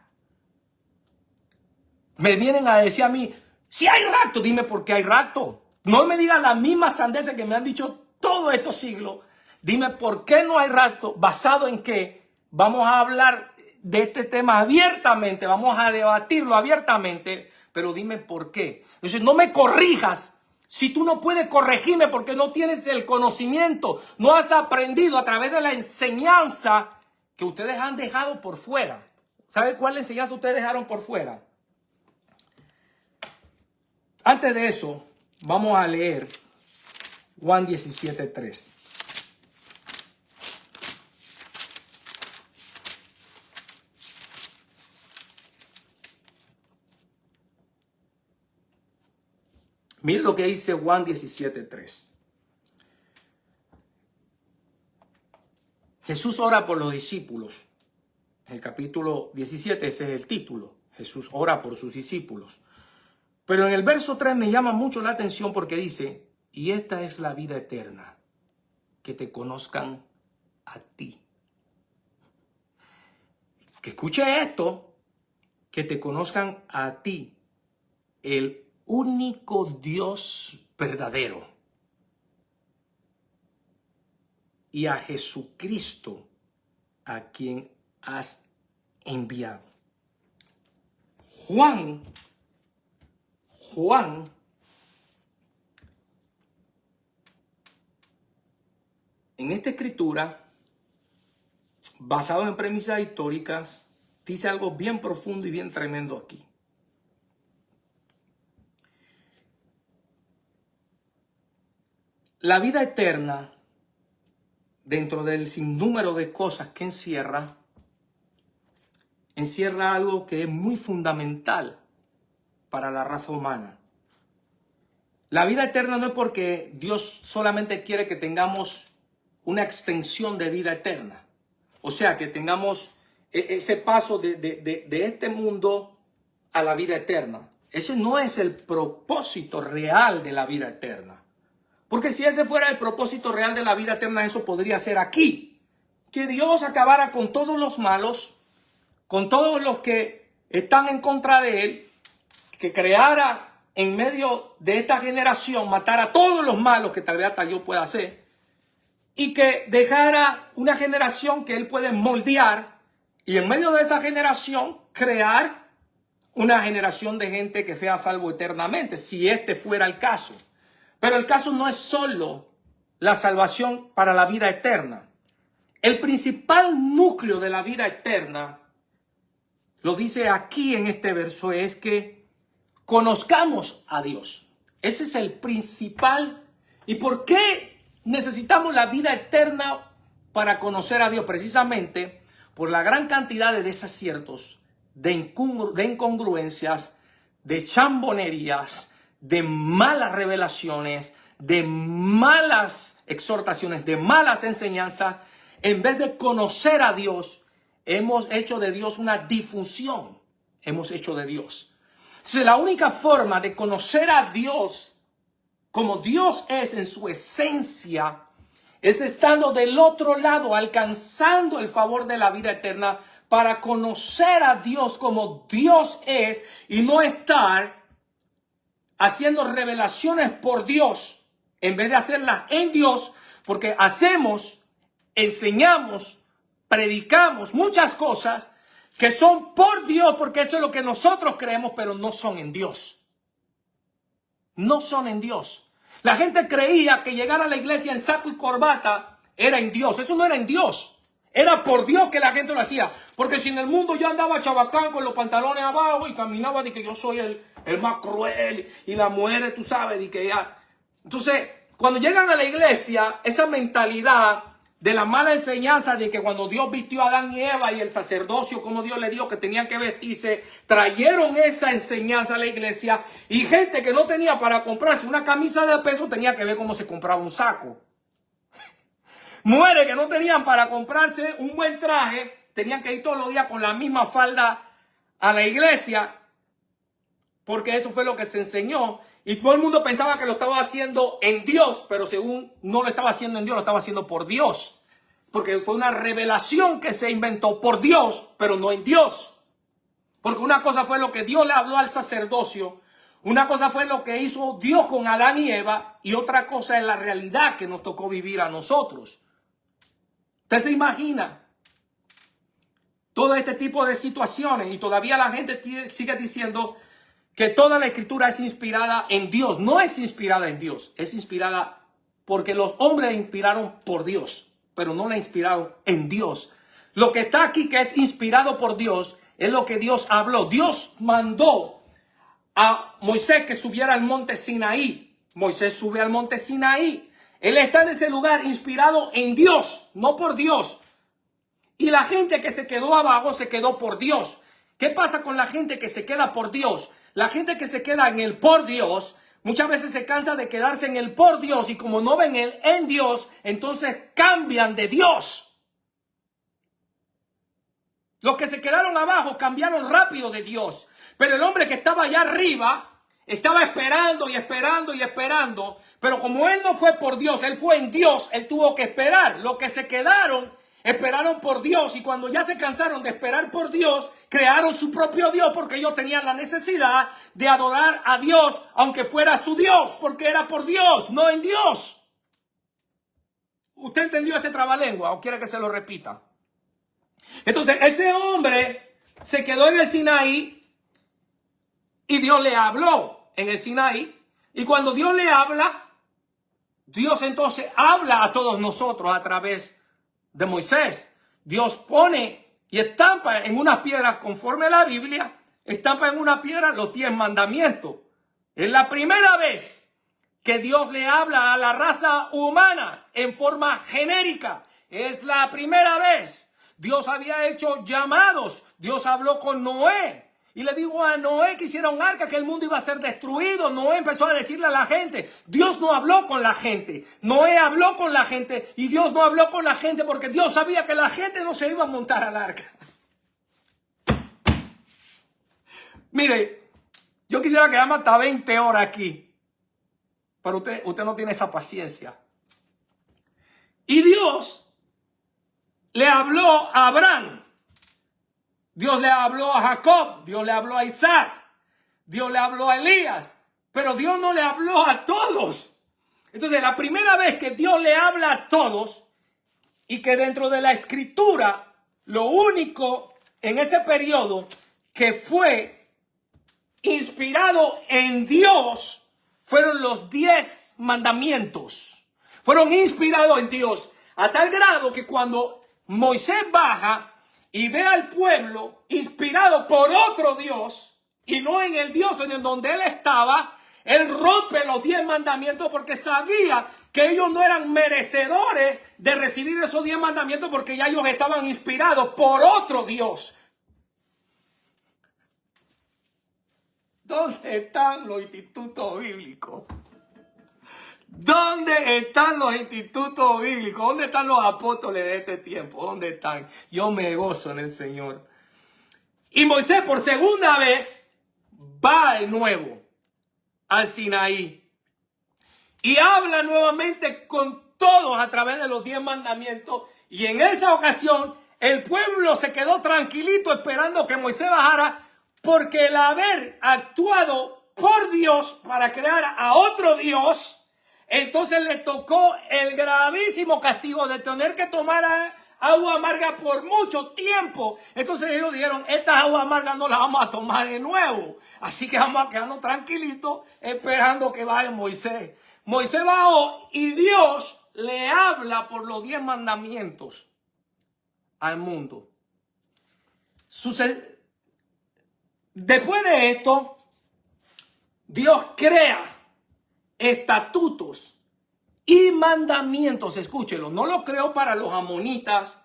Me vienen a decir a mí, si hay rapto, dime por qué hay rapto. No me digan las mismas sandeces que me han dicho todos estos siglos. Dime por qué no hay rapto, basado en qué. Vamos a hablar de este tema abiertamente, vamos a debatirlo abiertamente, pero dime por qué. Entonces no me corrijas si tú no puedes corregirme porque no tienes el conocimiento, no has aprendido a través de la enseñanza que ustedes han dejado por fuera. ¿Sabe cuál enseñanza ustedes dejaron por fuera? Antes de eso, vamos a leer Juan 17:3. Miren lo que dice Juan 17:3. Jesús ora por los discípulos. En el capítulo 17, ese es el título. Jesús ora por sus discípulos. Pero en el verso 3 me llama mucho la atención porque dice, y esta es la vida eterna, que te conozcan a ti. Que escuche esto, que te conozcan a ti, el único Dios verdadero, y a Jesucristo, a quien has enviado. Juan, en esta escritura, basado en premisas históricas, dice algo bien profundo y bien tremendo aquí. La vida eterna, dentro del sinnúmero de cosas que encierra algo que es muy fundamental para la raza humana. La vida eterna no es porque Dios solamente quiere que tengamos una extensión de vida eterna. O sea, que tengamos ese paso de este mundo a la vida eterna. Ese no es el propósito real de la vida eterna. Porque si ese fuera el propósito real de la vida eterna, eso podría ser aquí. Que Dios acabara con todos los malos, con todos los que están en contra de Él, que creara en medio de esta generación, matara a todos los malos que tal vez hasta yo pueda hacer, y que dejara una generación que Él puede moldear, y en medio de esa generación crear una generación de gente que sea salvo eternamente, si este fuera el caso. Pero el caso no es solo la salvación para la vida eterna. El principal núcleo de la vida eterna, lo dice aquí en este verso, es que conozcamos a Dios. Ese es el principal. ¿Y por qué necesitamos la vida eterna para conocer a Dios? Precisamente por la gran cantidad de desaciertos, de incongruencias, de chambonerías, de malas revelaciones, de malas exhortaciones, de malas enseñanzas. En vez de conocer a Dios, hemos hecho de Dios una difusión. Hemos hecho de Dios. Entonces, la única forma de conocer a Dios como Dios es en su esencia es estando del otro lado, alcanzando el favor de la vida eterna para conocer a Dios como Dios es y no estar haciendo revelaciones por Dios en vez de hacerlas en Dios, porque hacemos, enseñamos, predicamos muchas cosas que son por Dios, porque eso es lo que nosotros creemos, pero no son en Dios. no son en Dios. La gente creía que llegar a la iglesia en saco y corbata era en Dios. Eso no era en Dios. Era por Dios que la gente lo hacía. Porque si en el mundo yo andaba chabacán con los pantalones abajo y caminaba de que yo soy el más cruel y las mujeres, tú sabes, de que ya. Entonces, cuando llegan a la iglesia, esa mentalidad de la mala enseñanza de que cuando Dios vistió a Adán y Eva y el sacerdocio, como Dios le dijo que tenían que vestirse, trajeron esa enseñanza a la iglesia y gente que no tenía para comprarse una camisa de peso tenía que ver cómo se compraba un saco. Mujeres que no tenían para comprarse un buen traje, tenían que ir todos los días con la misma falda a la iglesia, porque eso fue lo que se enseñó. Y todo el mundo pensaba que lo estaba haciendo en Dios, pero según no lo estaba haciendo en Dios, lo estaba haciendo por Dios. Porque fue una revelación que se inventó por Dios, pero no en Dios. Porque una cosa fue lo que Dios le habló al sacerdocio, una cosa fue lo que hizo Dios con Adán y Eva, y otra cosa es la realidad que nos tocó vivir a nosotros. ¿Usted se imagina todo este tipo de situaciones? Y todavía la gente sigue diciendo que toda la escritura es inspirada en Dios. No es inspirada en Dios, es inspirada porque los hombres la inspiraron por Dios, pero no la inspiraron en Dios. Lo que está aquí que es inspirado por Dios es lo que Dios habló. Dios mandó a Moisés que subiera al monte Sinaí. Moisés sube al monte Sinaí. Él está en ese lugar inspirado en Dios, no por Dios. Y la gente que se quedó abajo se quedó por Dios. ¿Qué pasa con la gente que se queda por Dios? La gente que se queda en el por Dios, muchas veces se cansa de quedarse en el por Dios y como no ven el en Dios, entonces cambian de Dios. Los que se quedaron abajo cambiaron rápido de Dios. Pero el hombre que estaba allá arriba estaba esperando y esperando y esperando. Pero como él no fue por Dios, él fue en Dios, él tuvo que esperar. Los que se quedaron, esperaron por Dios. Y cuando ya se cansaron de esperar por Dios, crearon su propio Dios porque ellos tenían la necesidad de adorar a Dios, aunque fuera su Dios, porque era por Dios, no en Dios. ¿Usted entendió este trabalengua o quiere que se lo repita? Entonces, ese hombre se quedó en el Sinaí y Dios le habló en el Sinaí. Y cuando Dios le habla, Dios entonces habla a todos nosotros a través de Moisés. Dios pone y estampa en unas piedras, conforme a la Biblia, estampa en una piedra los 10 mandamientos. Es la primera vez que Dios le habla a la raza humana en forma genérica. Es la primera vez. Dios había hecho llamados. Dios habló con Noé. Y le dijo a Noé que hiciera un arca, que el mundo iba a ser destruido. Noé empezó a decirle a la gente. Dios no habló con la gente. Noé habló con la gente. Y Dios no habló con la gente porque Dios sabía que la gente no se iba a montar al arca. Mire, yo quisiera quedarme hasta 20 horas aquí. Pero usted no tiene esa paciencia. Y Dios le habló a Abraham. Dios le habló a Jacob, Dios le habló a Isaac, Dios le habló a Elías, pero Dios no le habló a todos. Entonces, la primera vez que Dios le habla a todos y que dentro de la escritura, lo único en ese periodo que fue inspirado en Dios fueron los 10 mandamientos. Fueron inspirados en Dios a tal grado que cuando Moisés baja y ve al pueblo inspirado por otro Dios y no en el Dios en donde él estaba, él rompe los 10 mandamientos porque sabía que ellos no eran merecedores de recibir esos 10 mandamientos porque ya ellos estaban inspirados por otro Dios. ¿Dónde están los institutos bíblicos? ¿Dónde están los institutos bíblicos? ¿Dónde están los apóstoles de este tiempo? ¿Dónde están? Yo me gozo en el Señor. Y Moisés por segunda vez va de nuevo al Sinaí. Y habla nuevamente con todos a través de los 10 mandamientos. Y en esa ocasión el pueblo se quedó tranquilito esperando que Moisés bajara. Porque el haber actuado por Dios para crear a otro Dios, entonces le tocó el gravísimo castigo de tener que tomar agua amarga por mucho tiempo. Entonces ellos dijeron, esta agua amarga no la vamos a tomar de nuevo. Así que vamos a quedarnos tranquilitos esperando que vaya Moisés. Moisés bajó y Dios le habla por los 10 mandamientos al mundo. Después de esto, Dios crea estatutos y mandamientos. Escúchelo, no lo creó para los amonitas,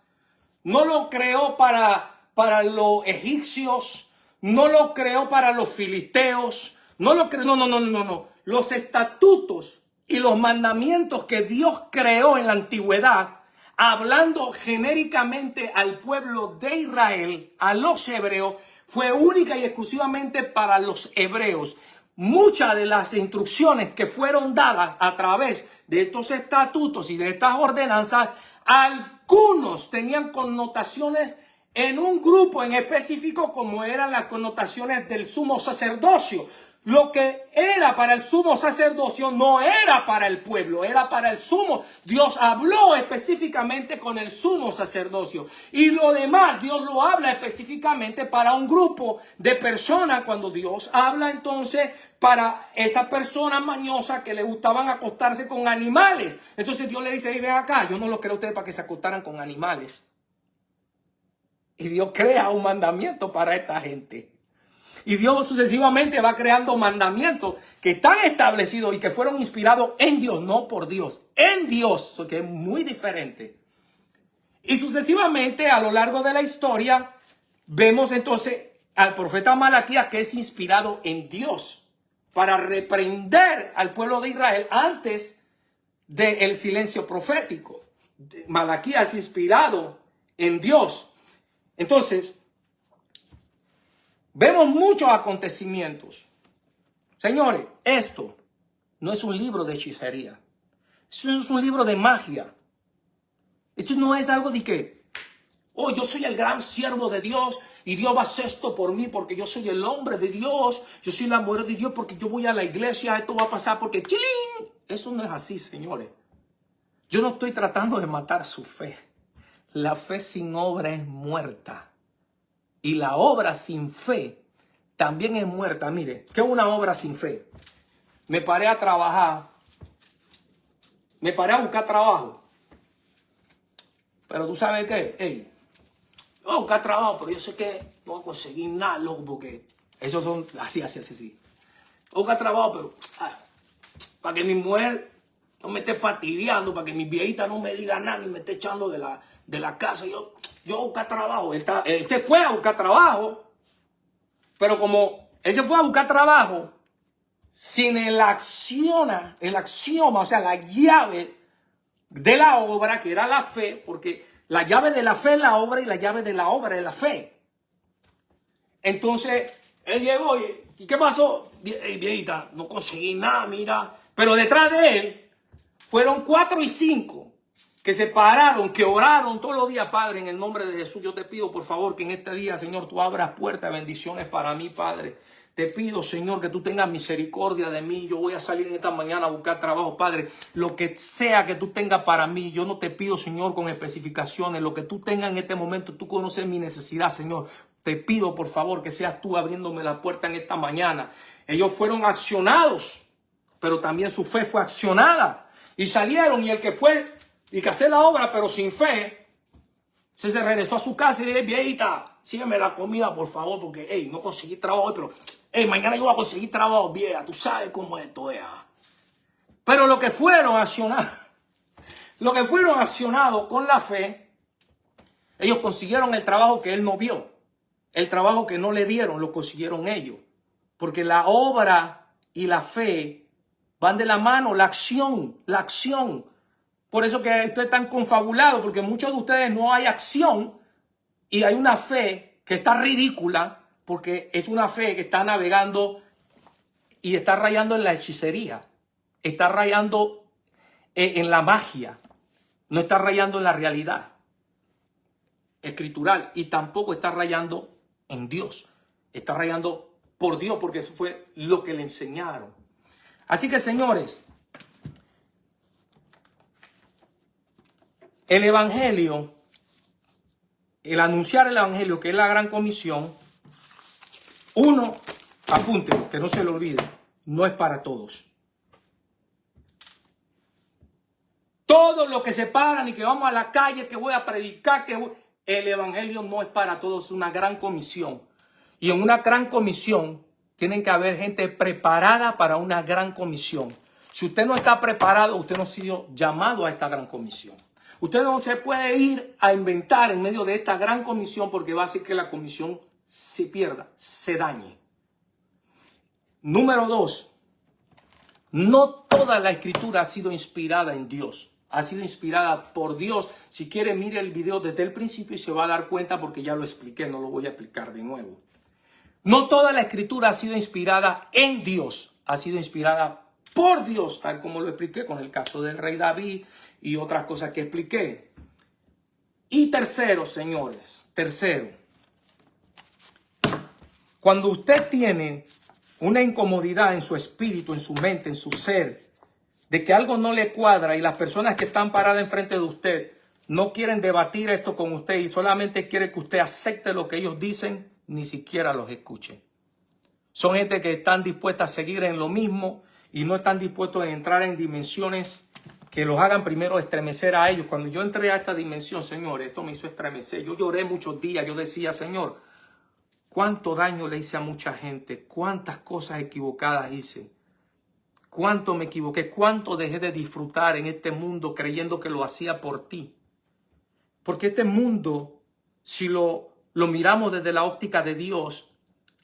no lo creó para los egipcios, no lo creó para los filisteos, no lo creó, no. Los estatutos y los mandamientos que Dios creó en la antigüedad, hablando genéricamente al pueblo de Israel, a los hebreos, fue única y exclusivamente para los hebreos. Muchas de las instrucciones que fueron dadas a través de estos estatutos y de estas ordenanzas, algunos tenían connotaciones en un grupo en específico, como eran las connotaciones del sumo sacerdocio. Lo que era para el sumo sacerdocio no era para el pueblo, era para el sumo. Dios habló específicamente con el sumo sacerdocio. Y lo demás, Dios lo habla específicamente para un grupo de personas. Cuando Dios habla entonces para esa persona mañosa que le gustaban acostarse con animales. Entonces Dios le dice, ven acá, yo no los creo a ustedes para que se acostaran con animales. Y Dios crea un mandamiento para esta gente. Y Dios sucesivamente va creando mandamientos que están establecidos y que fueron inspirados en Dios, no por Dios, en Dios, que es muy diferente. Y sucesivamente a lo largo de la historia vemos entonces al profeta Malaquías, que es inspirado en Dios para reprender al pueblo de Israel antes del silencio profético. Malaquías inspirado en Dios. Entonces, vemos muchos acontecimientos. Señores, esto no es un libro de hechicería. Esto es un libro de magia. Esto no es algo de que, oh, yo soy el gran siervo de Dios y Dios va a hacer esto por mí porque yo soy el hombre de Dios. Yo soy la mujer de Dios porque yo voy a la iglesia. Esto va a pasar porque ¡chilín! Eso no es así, señores. Yo no estoy tratando de matar su fe. La fe sin obra es muerta. Y la obra sin fe también es muerta. Mire, ¿qué es una obra sin fe? Me paré a trabajar. Me paré a buscar trabajo. Pero tú sabes qué, hey, voy a buscar trabajo, pero yo sé que no voy a conseguir nada, loco, porque esos son así. Voy a buscar trabajo, pero para que mi mujer no me esté fastidiando, para que mi viejita no me diga nada, ni me esté echando de la casa. Yo voy a buscar trabajo. Él se fue a buscar trabajo, pero como él se fue a buscar trabajo, sin el axioma, o sea, la llave de la obra, que era la fe, porque la llave de la fe es la obra y la llave de la obra es la fe. Entonces, él llegó y ¿qué pasó? Viejita, no conseguí nada, mira. Pero detrás de él fueron 4 y 5 que se pararon, que oraron todos los días. Padre, en el nombre de Jesús, yo te pido, por favor, que en este día, Señor, tú abras puertas de bendiciones para mí, Padre. Te pido, Señor, que tú tengas misericordia de mí. Yo voy a salir en esta mañana a buscar trabajo, Padre. Lo que sea que tú tengas para mí, yo no te pido, Señor, con especificaciones. Lo que tú tengas en este momento, tú conoces mi necesidad, Señor. Te pido, por favor, que seas tú abriéndome la puerta en esta mañana. Ellos fueron accionados, pero también su fe fue accionada. Y salieron, y el que fue y que hacer la obra, pero sin fe, se regresó a su casa y le dije, viejita, sígueme la comida, por favor, porque, hey, no conseguí trabajo hoy, pero, hey, mañana yo voy a conseguir trabajo, vieja, tú sabes cómo esto es. Pero lo que fueron accionados con la fe, ellos consiguieron el trabajo que él no vio. El trabajo que no le dieron, lo consiguieron ellos. Porque la obra y la fe van de la mano, la acción. Por eso que esto es tan confabulado, porque muchos de ustedes no hay acción y hay una fe que está ridícula, porque es una fe que está navegando y está rayando en la hechicería, está rayando en la magia, no está rayando en la realidad escritural y tampoco está rayando en Dios, está rayando por Dios, porque eso fue lo que le enseñaron. Así que, señores, el evangelio el anunciar el evangelio, que es la gran comisión, uno, apunte, que no se lo olvide, no es para todos. Todos los que se paran y que vamos a la calle, que voy a predicar, el evangelio no es para todos, es una gran comisión. Y en una gran comisión tienen que haber gente preparada para una gran comisión. Si usted no está preparado, usted no ha sido llamado a esta gran comisión. Usted no se puede ir a inventar en medio de esta gran comisión porque va a hacer que la comisión se pierda, se dañe. Número 2, no toda la escritura ha sido inspirada en Dios. Ha sido inspirada por Dios. Si quiere, mire el video desde el principio y se va a dar cuenta porque ya lo expliqué, no lo voy a explicar de nuevo. No toda la escritura ha sido inspirada en Dios. Ha sido inspirada por Dios, tal como lo expliqué con el caso del rey David y otras cosas que expliqué. Y tercero, señores, cuando usted tiene una incomodidad en su espíritu, en su mente, en su ser, de que algo no le cuadra y las personas que están paradas enfrente de usted no quieren debatir esto con usted y solamente quieren que usted acepte lo que ellos dicen, ni siquiera los escuche. Son gente que están dispuestas a seguir en lo mismo y no están dispuestos a entrar en dimensiones que los hagan primero estremecer a ellos. Cuando yo entré a esta dimensión, Señor, esto me hizo estremecer. Yo lloré muchos días, yo decía, Señor, cuánto daño le hice a mucha gente, cuántas cosas equivocadas hice. Cuánto me equivoqué, cuánto dejé de disfrutar en este mundo creyendo que lo hacía por ti. Porque este mundo, si lo miramos desde la óptica de Dios,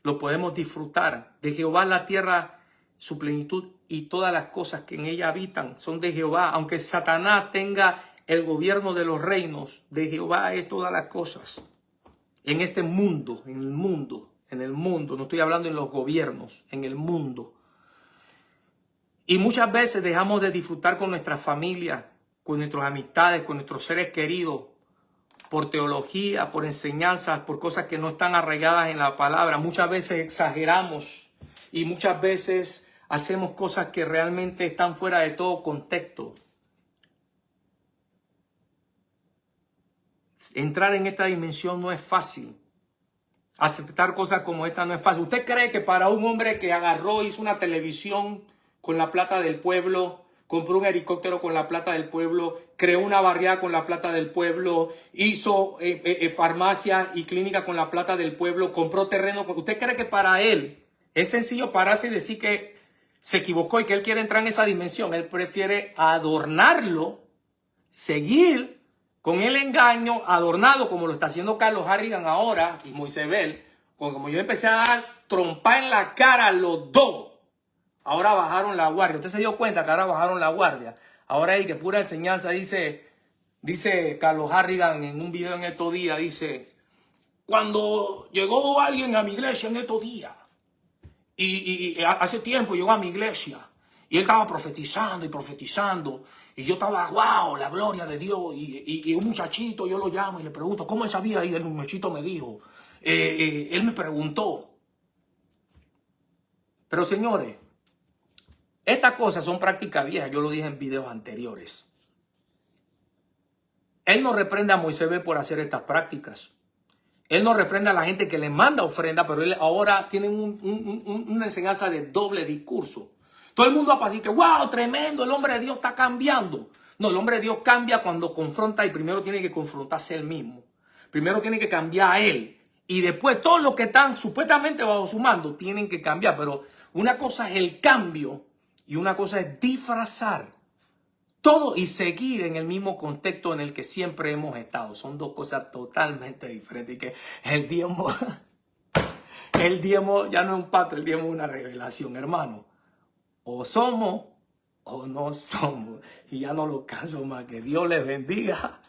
lo podemos disfrutar. De Jehová la tierra, su plenitud y todas las cosas que en ella habitan son de Jehová. Aunque Satanás tenga el gobierno de los reinos, de Jehová es todas las cosas. En este mundo, en el mundo, no estoy hablando en los gobiernos, en el mundo. Y muchas veces dejamos de disfrutar con nuestra familia, con nuestras amistades, con nuestros seres queridos, por teología, por enseñanzas, por cosas que no están arraigadas en la palabra. Muchas veces exageramos y muchas veces hacemos cosas que realmente están fuera de todo contexto. Entrar en esta dimensión no es fácil. Aceptar cosas como esta no es fácil. ¿Usted cree que para un hombre que agarró, hizo una televisión con la plata del pueblo, compró un helicóptero con la plata del pueblo, creó una barriada con la plata del pueblo, hizo farmacia y clínica con la plata del pueblo, compró terreno? ¿Usted cree que para él es sencillo pararse y decir que se equivocó y que él quiere entrar en esa dimensión? Él prefiere adornarlo, seguir con el engaño, adornado como lo está haciendo Carlos Harrigan ahora y Moisés Bell. Como yo empecé a dar trompa en la cara a los dos, ahora bajaron la guardia. Usted se dio cuenta que ahora bajaron la guardia. Ahora hay que pura enseñanza. Dice Carlos Harrigan en un video en estos días, dice, cuando llegó alguien a mi iglesia en estos días, y hace tiempo llegó a mi iglesia, y él estaba profetizando y profetizando, y yo estaba, wow, la gloria de Dios, y un muchachito, yo lo llamo y le pregunto, ¿cómo él sabía? Y el muchachito me dijo, él me preguntó. Pero señores, estas cosas son prácticas viejas, yo lo dije en videos anteriores. Él no reprende a Moisés Bell por hacer estas prácticas. Él no reprende a la gente que le manda ofrenda, pero él ahora tiene una enseñanza de doble discurso. Todo el mundo va a decir que, wow, tremendo, el hombre de Dios está cambiando. No, el hombre de Dios cambia cuando confronta y primero tiene que confrontarse él mismo. Primero tiene que cambiar a él. Y después todos los que están supuestamente bajo su mando tienen que cambiar. Pero una cosa es el cambio y una cosa es disfrazar todo y seguir en el mismo contexto en el que siempre hemos estado. Son dos cosas totalmente diferentes. Y que el diezmo ya no es un pacto, el diezmo es una revelación, hermano. O somos o no somos. Y ya no lo canso más. Que Dios les bendiga.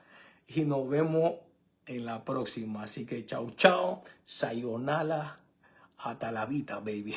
Y nos vemos en la próxima. Así que chao, chao. Sayonara. Hasta la vista, baby.